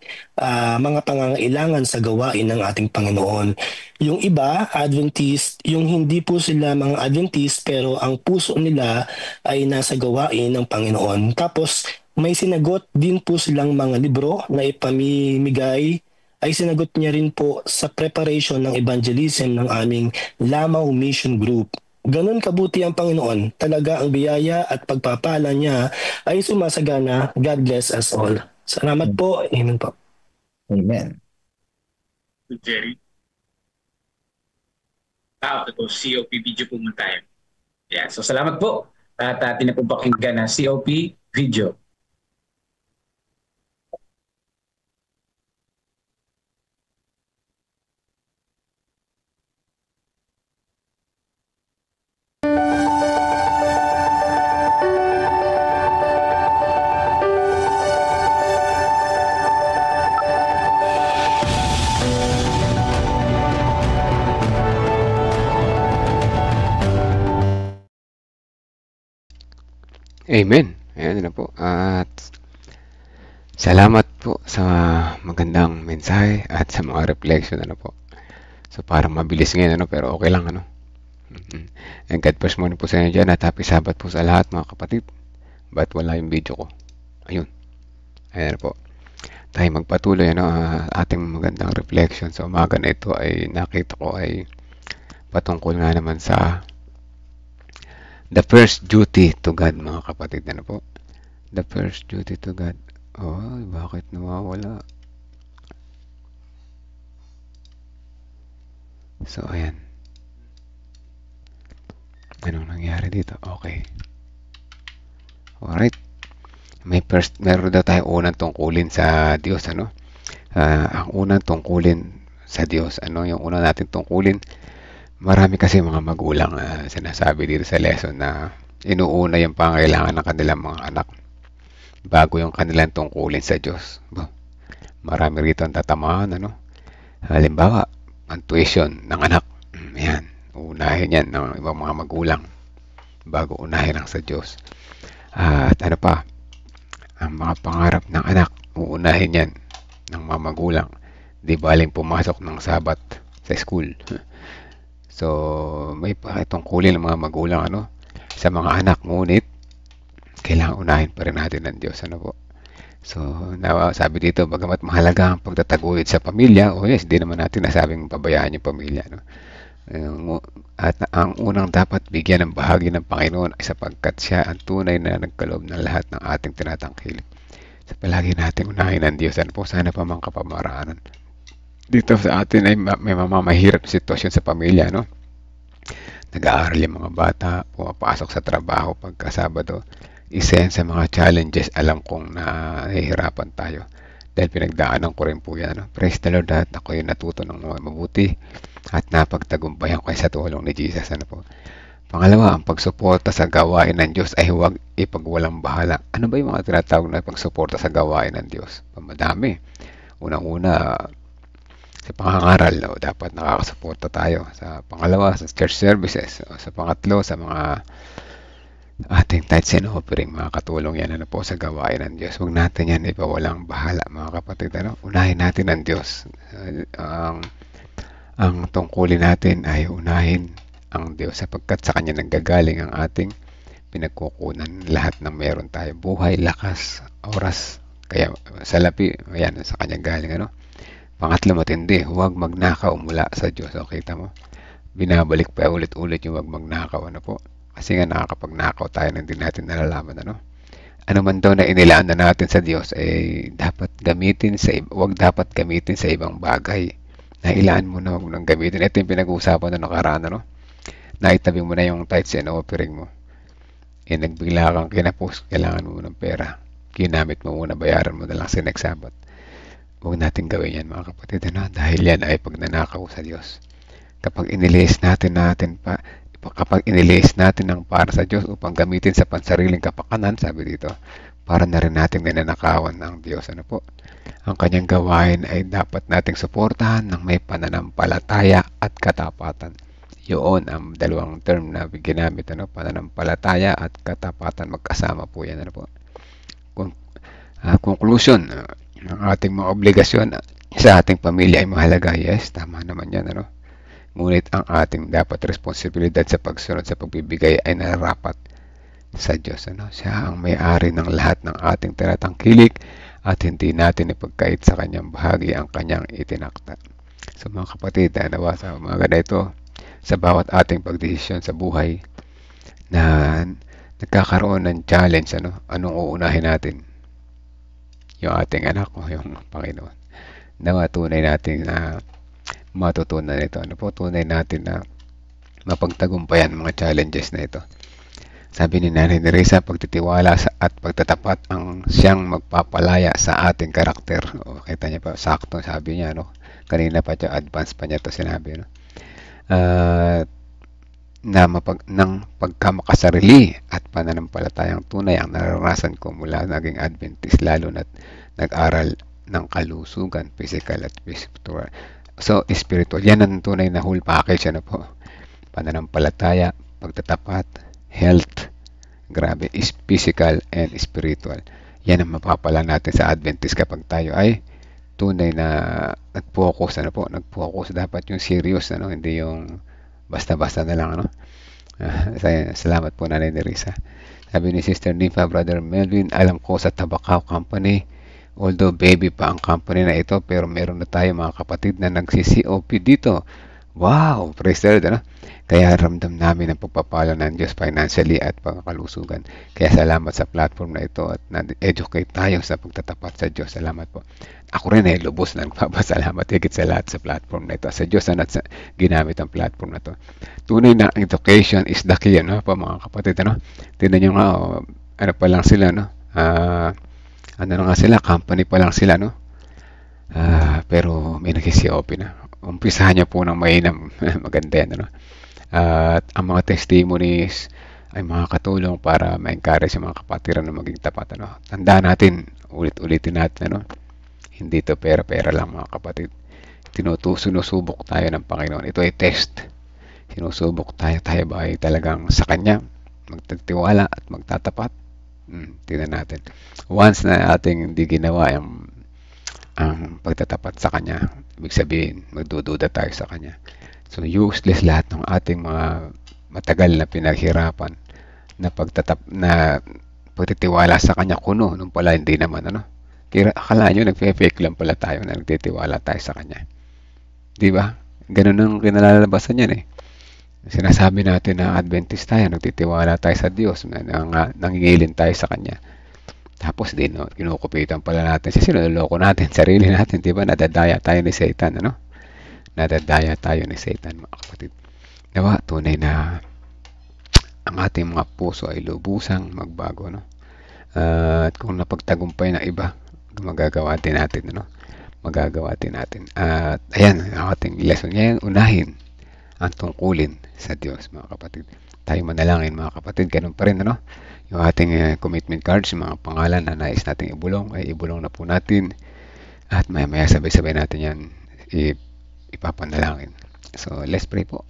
mga pangangailangan sa gawain ng ating Panginoon. Yung iba, Adventist, yung hindi po sila mga Adventist pero ang puso nila ay nasa gawain ng Panginoon. Tapos may sinagot din po silang mga libro na ipamimigay, ay sinagot niya rin po sa preparation ng evangelism ng aming Lamaw Mission Group. Ganon kabuti ang Panginoon. Talaga ang biyaya at pagpapala niya ay sumasagana. God bless us all. Salamat po. Amen po. Amen. Jerry. Ito, COP video po muna tayo. Yeah, so salamat po. At atin na po pakinggan na COP video. Amen. Ayan na po. At salamat po sa magandang mensahe at sa mga reflection po. So parang mabilis ngayon pero okay lang And God bless morning po sa inyo dyan at happy Sabbath po sa lahat mga kapatid. Ba't wala yung video ko? Ayun. Ayan na po. Tayo magpatuloy ating magandang reflection sa umaga na ito ay nakita ko ay patungkol nga naman sa the first duty to God mga kapatid. Po? The first duty to God. Oh, bakit nawawala? So, ayan. Anong nangyari dito? Okay. Alright. Meron daw tayo unang tungkulin sa Diyos. Ang unang tungkulin sa Diyos. Yung unang natin tungkulin? Marami kasi mga magulang sinasabi dito sa lesson na inuuna yung pangailangan ng kanilang mga anak bago yung kanilang tungkulin sa Diyos. Marami rito ang tatamaan. Halimbawa, ang tuition ng anak. Yan. Unahin yan ng ibang mga magulang bago unahin ang sa Diyos. At ano pa, ang mga pangarap ng anak, uunahin yan ng mga magulang. Di baling pumasok ng Sabat sa school. So, may pakitungkulin ng mga magulang sa mga anak, ngunit kailangan unahin pa rin natin ng Diyos. Po? So, sabi dito, bagamat mahalaga ang pagtataguyod sa pamilya, yes, di naman natin nasabing pabayaan yung pamilya. At ang unang dapat bigyan ng bahagi ng Panginoon ay sapagkat siya ang tunay na nagkaloob ng lahat ng ating tinatangkilik. So, palagi natin unahin ng Diyos. Po? Sana pa mga kapamaraanan. Dito sa atin ay may mahirap sitwasyon sa pamilya, Nag-aaral yung mga bata, pumapasok sa trabaho pagka Sabado. Isa yan sa mga challenges, alam kong nahihirapan tayo. Dahil pinagdaanan ko rin po yan. Praise the Lord at ako yung natuto ng mga mabuti at napagtagumpayan ko sa tulong ni Jesus. Po. Pangalawa, ang pagsuporta sa gawain ng Diyos ay huwag ipagwalang bahala. Ano ba yung mga tinatawag na pagsuporta sa gawain ng Diyos? Madami. Unang-una, sa pangangaral, dapat nakakasuporta tayo. Sa pangalawa, sa church services. Sa pangatlo, sa mga ating tithes and offering, mga katulong yan po sa gawain ng Diyos. Huwag natin yan ipawalang bahala, mga kapatid. Unahin natin ang Diyos. Ang tungkulin natin ay unahin ang Diyos sapagkat sa Kanya nanggagaling ang ating pinagkukunan lahat ng meron tayo. Buhay, lakas, oras. Kaya salapi, ayan, sa Kanya galing. Pangatlo, matindi, huwag magnakaw mula sa Diyos. O, kita mo, binabalik pa ulit-ulit yung huwag magnakaw. Po? Kasi nga nakakapagnakaw tayo nang hindi natin nalalaman. Ano man daw na inilaan na natin sa Diyos, dapat gamitin huwag dapat gamitin sa ibang bagay. Nailaan mo na, huwag nang gamitin. Ito yung pinag-uusapan na nakaraan. Naitabi mo na yung tithes and offering mo. Nagbigla kang kinapos, kailangan mo ng pera. Ginamit mo muna, bayaran mo na lang sa next Sabbath. Huwag natin gawin yan, mga kapatid, dahil yan ay pagnanakaw sa Diyos. Kapag inilis natin ang para sa Diyos upang gamitin sa pansariling kapakanan, sabi dito, para na rin natin ninanakawan ng Diyos. Po? Ang Kanyang gawain ay dapat nating suportahan ng may pananampalataya at katapatan. Yun ang dalawang term na ginamit, pananampalataya at katapatan, magkasama po yan. Po? Conclusion, ang ating mga obligasyon sa ating pamilya ay mahalaga. Yes, tama naman yan. Ngunit ang ating dapat responsibilidad sa pagsunod sa pagbibigay ay nararapat sa Diyos. Siya ang may-ari ng lahat ng ating tinatangkilik at hindi natin ipagkait sa kanyang bahagi ang kanyang itinakda. So mga kapatid, nawa sa umaga na ito, sa bawat ating pagdesisyon sa buhay na nagkakaroon ng challenge, anong uunahin natin? Yung ating anak o yung Panginoon? Nawa tunay natin na matutunan ito. Tunay natin na mapagtagumpayan mga challenges na ito. Sabi ni Nanay Neresa, pagtitiwala at pagtatapat ang siyang magpapalaya sa ating karakter. Kita niya pa, sakto sabi niya, kanina pa siya, advance pa niya ito sinabi. Ng pagkamakasarili at pananampalatayang tunay ang naranasan ko mula naging Adventist, lalo na nag-aral ng kalusugan, physical at spiritual. So, spiritual. Yan ang tunay na whole package. Pananampalataya, pagtatapat, health, grabe, is physical and spiritual. Yan ang mapapala natin sa Adventist kapag tayo ay tunay na nag-focus. Nag-focus. Dapat yung serious, hindi yung basta-basta na lang. Salamat po, Nanay Neresa. Sabi ni Sister Nifa, Brother Melvin, alam ko sa Tabacao Company, although baby pa ang company na ito, pero meron na tayo mga kapatid na nagsi-COP dito. Wow! Praise the Lord, Kaya ramdam namin ang pagpapala ng Diyos financially at pangkalusugan. Kaya salamat sa platform na ito at na-educate tayo sa pagtatapat sa Diyos. Salamat po. Ako rin lubos na nagpapasalamat higit sa lahat sa platform na ito. Sa Diyos na ginamit ang platform na ito. Tunay na education is the key, po mga kapatid, Tingnan nyo nga, ano pa lang sila, ano na nga sila, company pa lang sila, pero may nagsi-COP na. Umpisahan niya po ng mainam. Maganda yan, At ang mga testimonies ay makakatulong para ma-encourage yung mga kapatiran na maging tapat, Tandaan natin, ulit-ulitin natin, hindi to pera-pera lang, mga kapatid. Sinusubok tayo ng Panginoon. Ito ay test. Sinusubok tayo ba ay talagang sa Kanya magtitiwala at magtatapat? Tingnan natin. Once na ating hindi ginawa ang pagtatapat sa Kanya, ibig sabihin, magdududa tayo sa Kanya. So, useless lahat ng ating mga matagal na pinaghirapan na pagtitiwala sa Kanya kuno, nung pala hindi naman, Akala nyo, nagpe-fake lang pala tayo na nagtitiwala tayo sa Kanya. Di ba? Ganun ang kinalalabasan yan, Sinasabi natin na Adventist tayo, nagtitiwala tayo sa Diyos, nangingilin tayo sa Kanya. Tapos kinukupitan pala natin siya, sinuloko natin, sarili natin, di ba? Nadadaya tayo ni Satan, Nadadaya tayo ni Satan, mga kapatid. Diba? Tunay na ang ating mga puso ay lubusang magbago, At kung napagtagumpay ng iba, magagawa din natin, Magagawa din natin. At ayan, ang ating lesson ngayon, unahin ang tungkulin sa Diyos, mga kapatid. Tayo manalangin, mga kapatid, ganun pa rin, Yung ating commitment cards, yung mga pangalan na nais nating ibulong, ay ibulong na po natin. At maya-maya sabay-sabay natin yan ipapanalangin. So, let's pray po.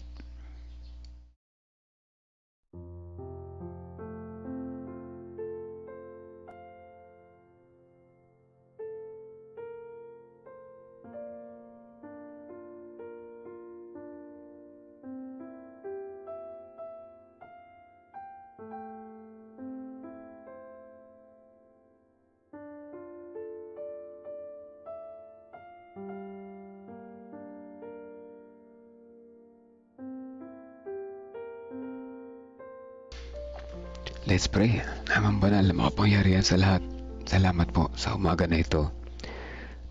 Let's pray. Amang banal na makapangyarihan sa lahat, salamat po sa umaga na ito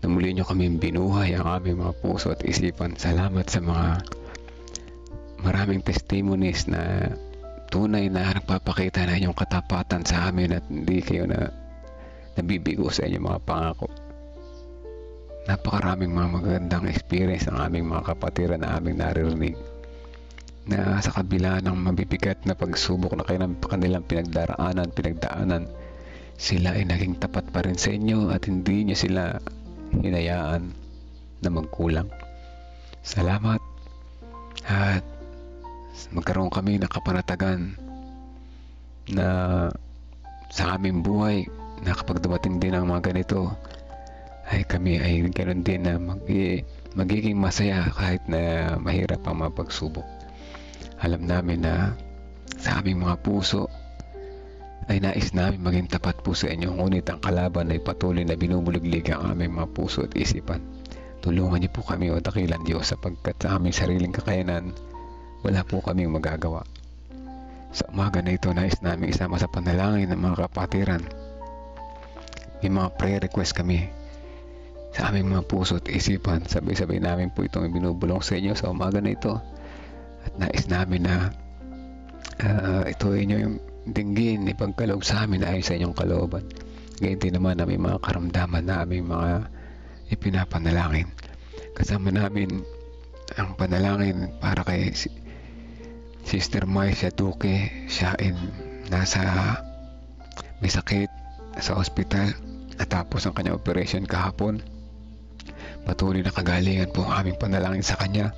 na muli nyo kami binuhay ang aming mga puso at isipan. Salamat sa mga maraming testimonies na tunay na nagpapakita na inyong katapatan sa amin at hindi kayo na nabibigo sa inyong mga pangako. Napakaraming mga magandang experience ang aming mga kapatiran na aming naririnig, na sa kabila ng mabibigat na pagsubok na kanilang pinagdaanan, sila ay naging tapat pa rin sa inyo at hindi niyo sila hinayaan na magkulang. Salamat at magkaroon kami ng kapanatagan na sa aming buhay na kapag dumating din ang mga ganito ay kami ay ganoon din na magiging masaya kahit na mahirap ang mga pagsubok. Alam namin na sa aming mga puso ay nais namin maging tapat po sa inyo, ngunit ang kalaban ay patuloy na binubuliglig ang aming mga puso at isipan. Tulungan niyo po kami, o dakilang Diyos, sapagkat sa aming sariling kakayanan wala po kaming magagawa. Sa umaga na ito, nais namin isama sa panalangin ng mga kapatiran. May mga prayer request kami sa aming mga puso at isipan. Sabay-sabay namin po itong binubulong sa inyo sa umaga na ito. At nais namin na ito inyo yung dinggin, ipagkaloob sa amin ayon sa inyong kalooban. Ngayon din naman na may mga karamdaman na aming mga ipinapanalangin. Kasama namin ang panalangin para kay Sister Maisha Duque. Siya ay may sakit sa ospital natapos ang kanyang operation kahapon. Patuloy na kagalingan po ang aming panalangin sa kanya.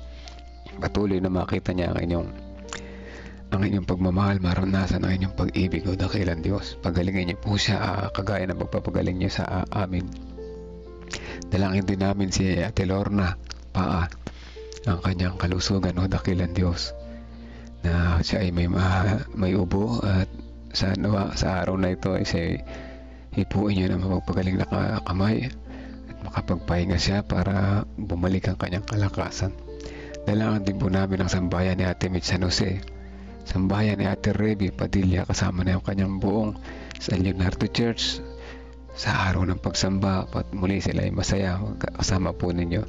Patuloy na makita niya ang inyong pagmamahal, maranasan ang inyong pag-ibig, o dakilang Diyos. Pagalingin niyo po siya kagaya ng pagpapagaling niyo sa amin. Dalangin din namin si Ate Lorna Paa, ang kanyang kalusugan, o dakilang Diyos, na siya ay may ubo at sa araw na ito ay siya hipuin niyo na mapagpagaling na kamay at makapagpahinga siya para bumalik ang kanyang kalakasan. Dalangin din po namin ang sambayan ni Ate Mitch San Jose, sambayan ni Ate Reby Padilla, kasama na yung kanyang buong San Leonardo Church sa araw ng pagsamba, at muli sila ay masaya kasama po ninyo.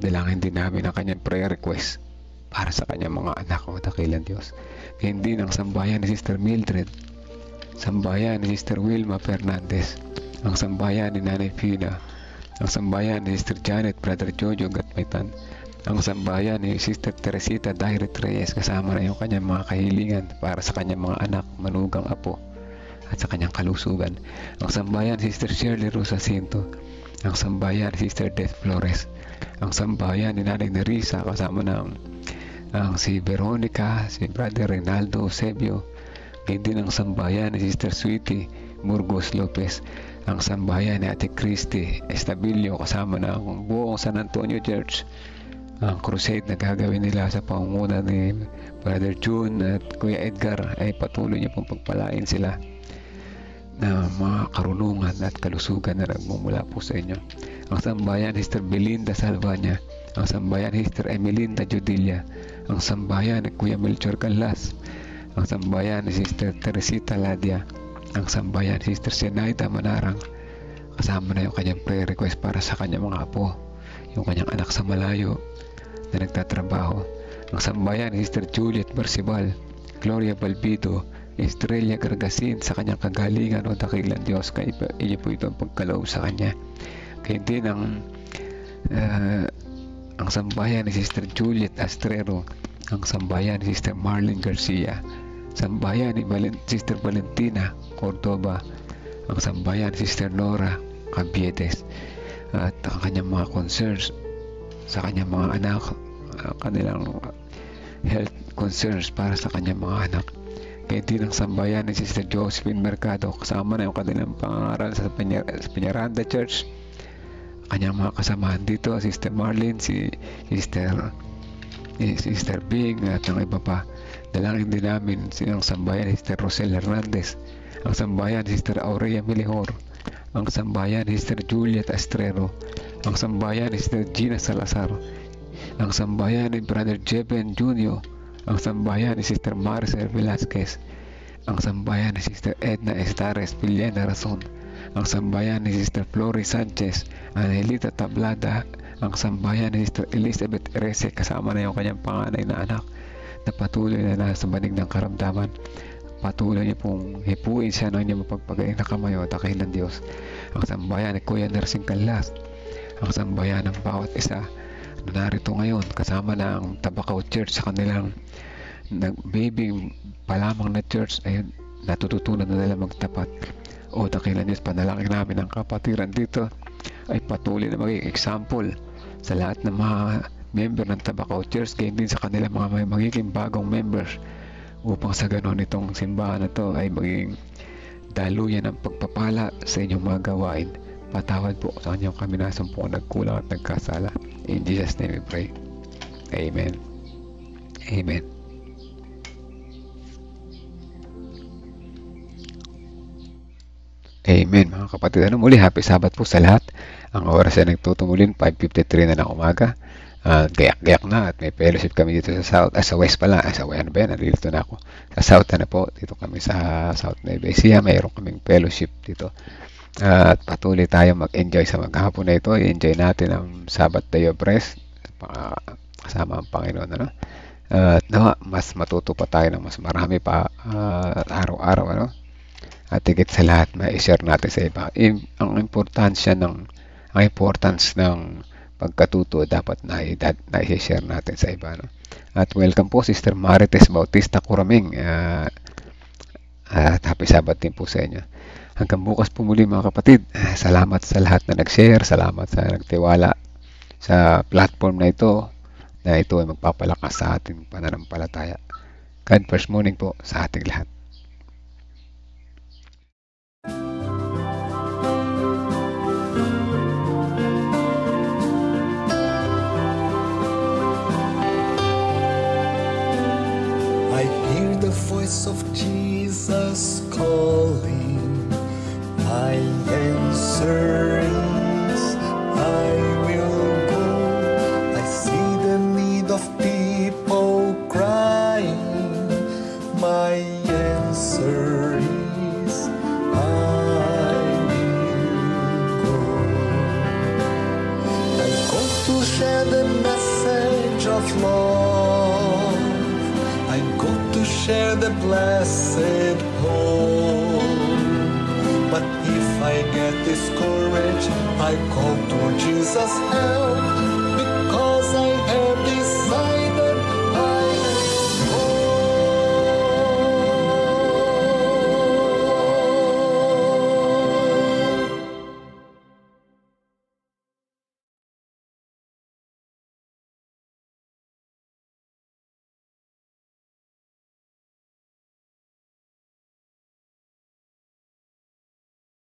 Dalangin din namin ang kanyang prayer request para sa kanyang mga anak, o dakilang Diyos. Ngayon din ang sambayan ni Sister Mildred, sambayan ni Sister Wilma Fernandez, ang sambayan ni Nanay Pina, ang sambayan ni Sister Janet, Brother Jojo Gatmaitan, ang sambayan ni Sister Teresita Dairet Reyes, kasama na yung kanyang mga kahilingan para sa kanyang mga anak, manugang apo at sa kanyang kalusugan. Ang sambayan ni Sister Shirley Rosa Cinto, ang sambayan ni Sister Death Flores, ang sambayan ni Nanay Nerissa, kasama na ang si Veronica, si Brother Reynaldo Eusebio. Ngayon din ang sambayan ni Sister Sweetie Burgos Lopez, ang sambayan ni Ate Christy Estabilio, kasama na ang buong San Antonio Church. Ang crusade na gagawin nila sa pangunguna ni Brother June at Kuya Edgar ay patuloy niya pong pagpalain sila na mga karunungan at kalusugan na nagmumula po sa inyo. Ang sambayan ni Sister Belinda Salvania, ang sambayan ni Sister Emelinda Judilla, ang sambayan ni Kuya Melchor Canlas, ang sambayan ni Sister Teresita Ladia, ang sambayan ni Sister Senaida Manarang, kasama na yung kanyang prayer request para sa kanyang mga apo, yung kanyang anak sa malayo na nagtatrabaho, ang sambayan ni Sister Juliet Barcibal, Gloria Balbido, Estrella Gargasin sa kanyang kagalingan, o dakilang Diyos, kaya iyo po ito ang pagkaloob sa kanya. Kaya din ang sambayan ni Sister Juliet Astrero, ang sambayan ni Sister Marlene Garcia, sambayan ni Sister Valentina Cordoba, ang sambayan ni Sister Nora Cabietes, at ang kanyang mga concerns sa kanyang mga anak, kanilang health concerns para sa kanyang mga anak. Kaya din ang sambayan ni Sister Josephine Mercado, kasama na yung kanilang pangaral sa Peñaranda Church, kanyang mga kasamahan dito, Sister Marlene, Sister Bing at ang iba pa. Dalangin din namin ang sambayan ni Sister Rosel Hernandez, ang sambayan ni Sister Aurea Melihor, ang sambayan ni Sister Juliet Astrero, ang sambayan ni Sister Gina Salazar, ang sambayan ni Brother Jeben Jr., ang sambayan ni Sister Marcel Velasquez, ang sambayan ni Sister Edna Estares Villena Razon, ang sambayan ni Sister Flori Sanchez, Angelita Tablada, ang sambayan ni Sister Elizabeth Erese, kasama na yung kanyang panganay na anak na patuloy na nasa banig ng karamdaman. Patuloy niya pong hipuin siya ng inyong mapagpagaling na kamay, o dakilang Diyos. Ang sambayan ni Kuya Nursing Canlas, ang sambayan ng bawat isa na narito ngayon, kasama na ang Tabacao Church sa kanilang baby pa lamang na church, ay natututunan na nila magtapat. O dakilang Diyos, panalangin namin ang kapatiran dito ay patuloy na maging example sa lahat ng mga member ng Tabacao Church, gayon din sa kanila mga magiging bagong members, upang sa ganon itong simbahan na to ay maging daluyan ng pagpapala sa inyong mga gawain. Patawad po sa kanyang kami nasampung nagkulang at nagkasala. In Jesus' name we pray. Amen. Amen. Amen mga kapatid. Muli, happy Sabbath po sa lahat. Ang oras ay nagtutumulin, 5:53 na ng umaga. Gayak-gayak na at may fellowship kami dito sa South, sa West pala, sa West ba yan, nandito na ako. Sa South na po, dito kami sa South Nueva Ecija, mayroon kaming fellowship dito. At patuloy tayo mag-enjoy sa maghapon na ito. I-enjoy natin ang Sabbath Day of Rest, kasama ang Panginoon. Ano? At mas matuto pa tayo ng mas marami pa araw-araw. Ano? At higit sa lahat, ma-share natin sa iba. Ang importance ng pagkatuto dapat na-share natin sa iba. No? At welcome po, Sister Marites Bautista Kuraming. At happy Sabbath din po sa inyo. Hanggang bukas po muli mga kapatid. Salamat sa lahat na nag-share. Salamat sa nagtiwala sa platform na ito ay magpapalakas sa ating pananampalataya. God first morning po sa ating lahat. I hear the voice of Jesus calling. My answer is, I will go. I see the need of people crying. My answer is, I will go. I go to share the message of love. I go to share the blessed hope. But if I get discouraged, I call to Jesus' help.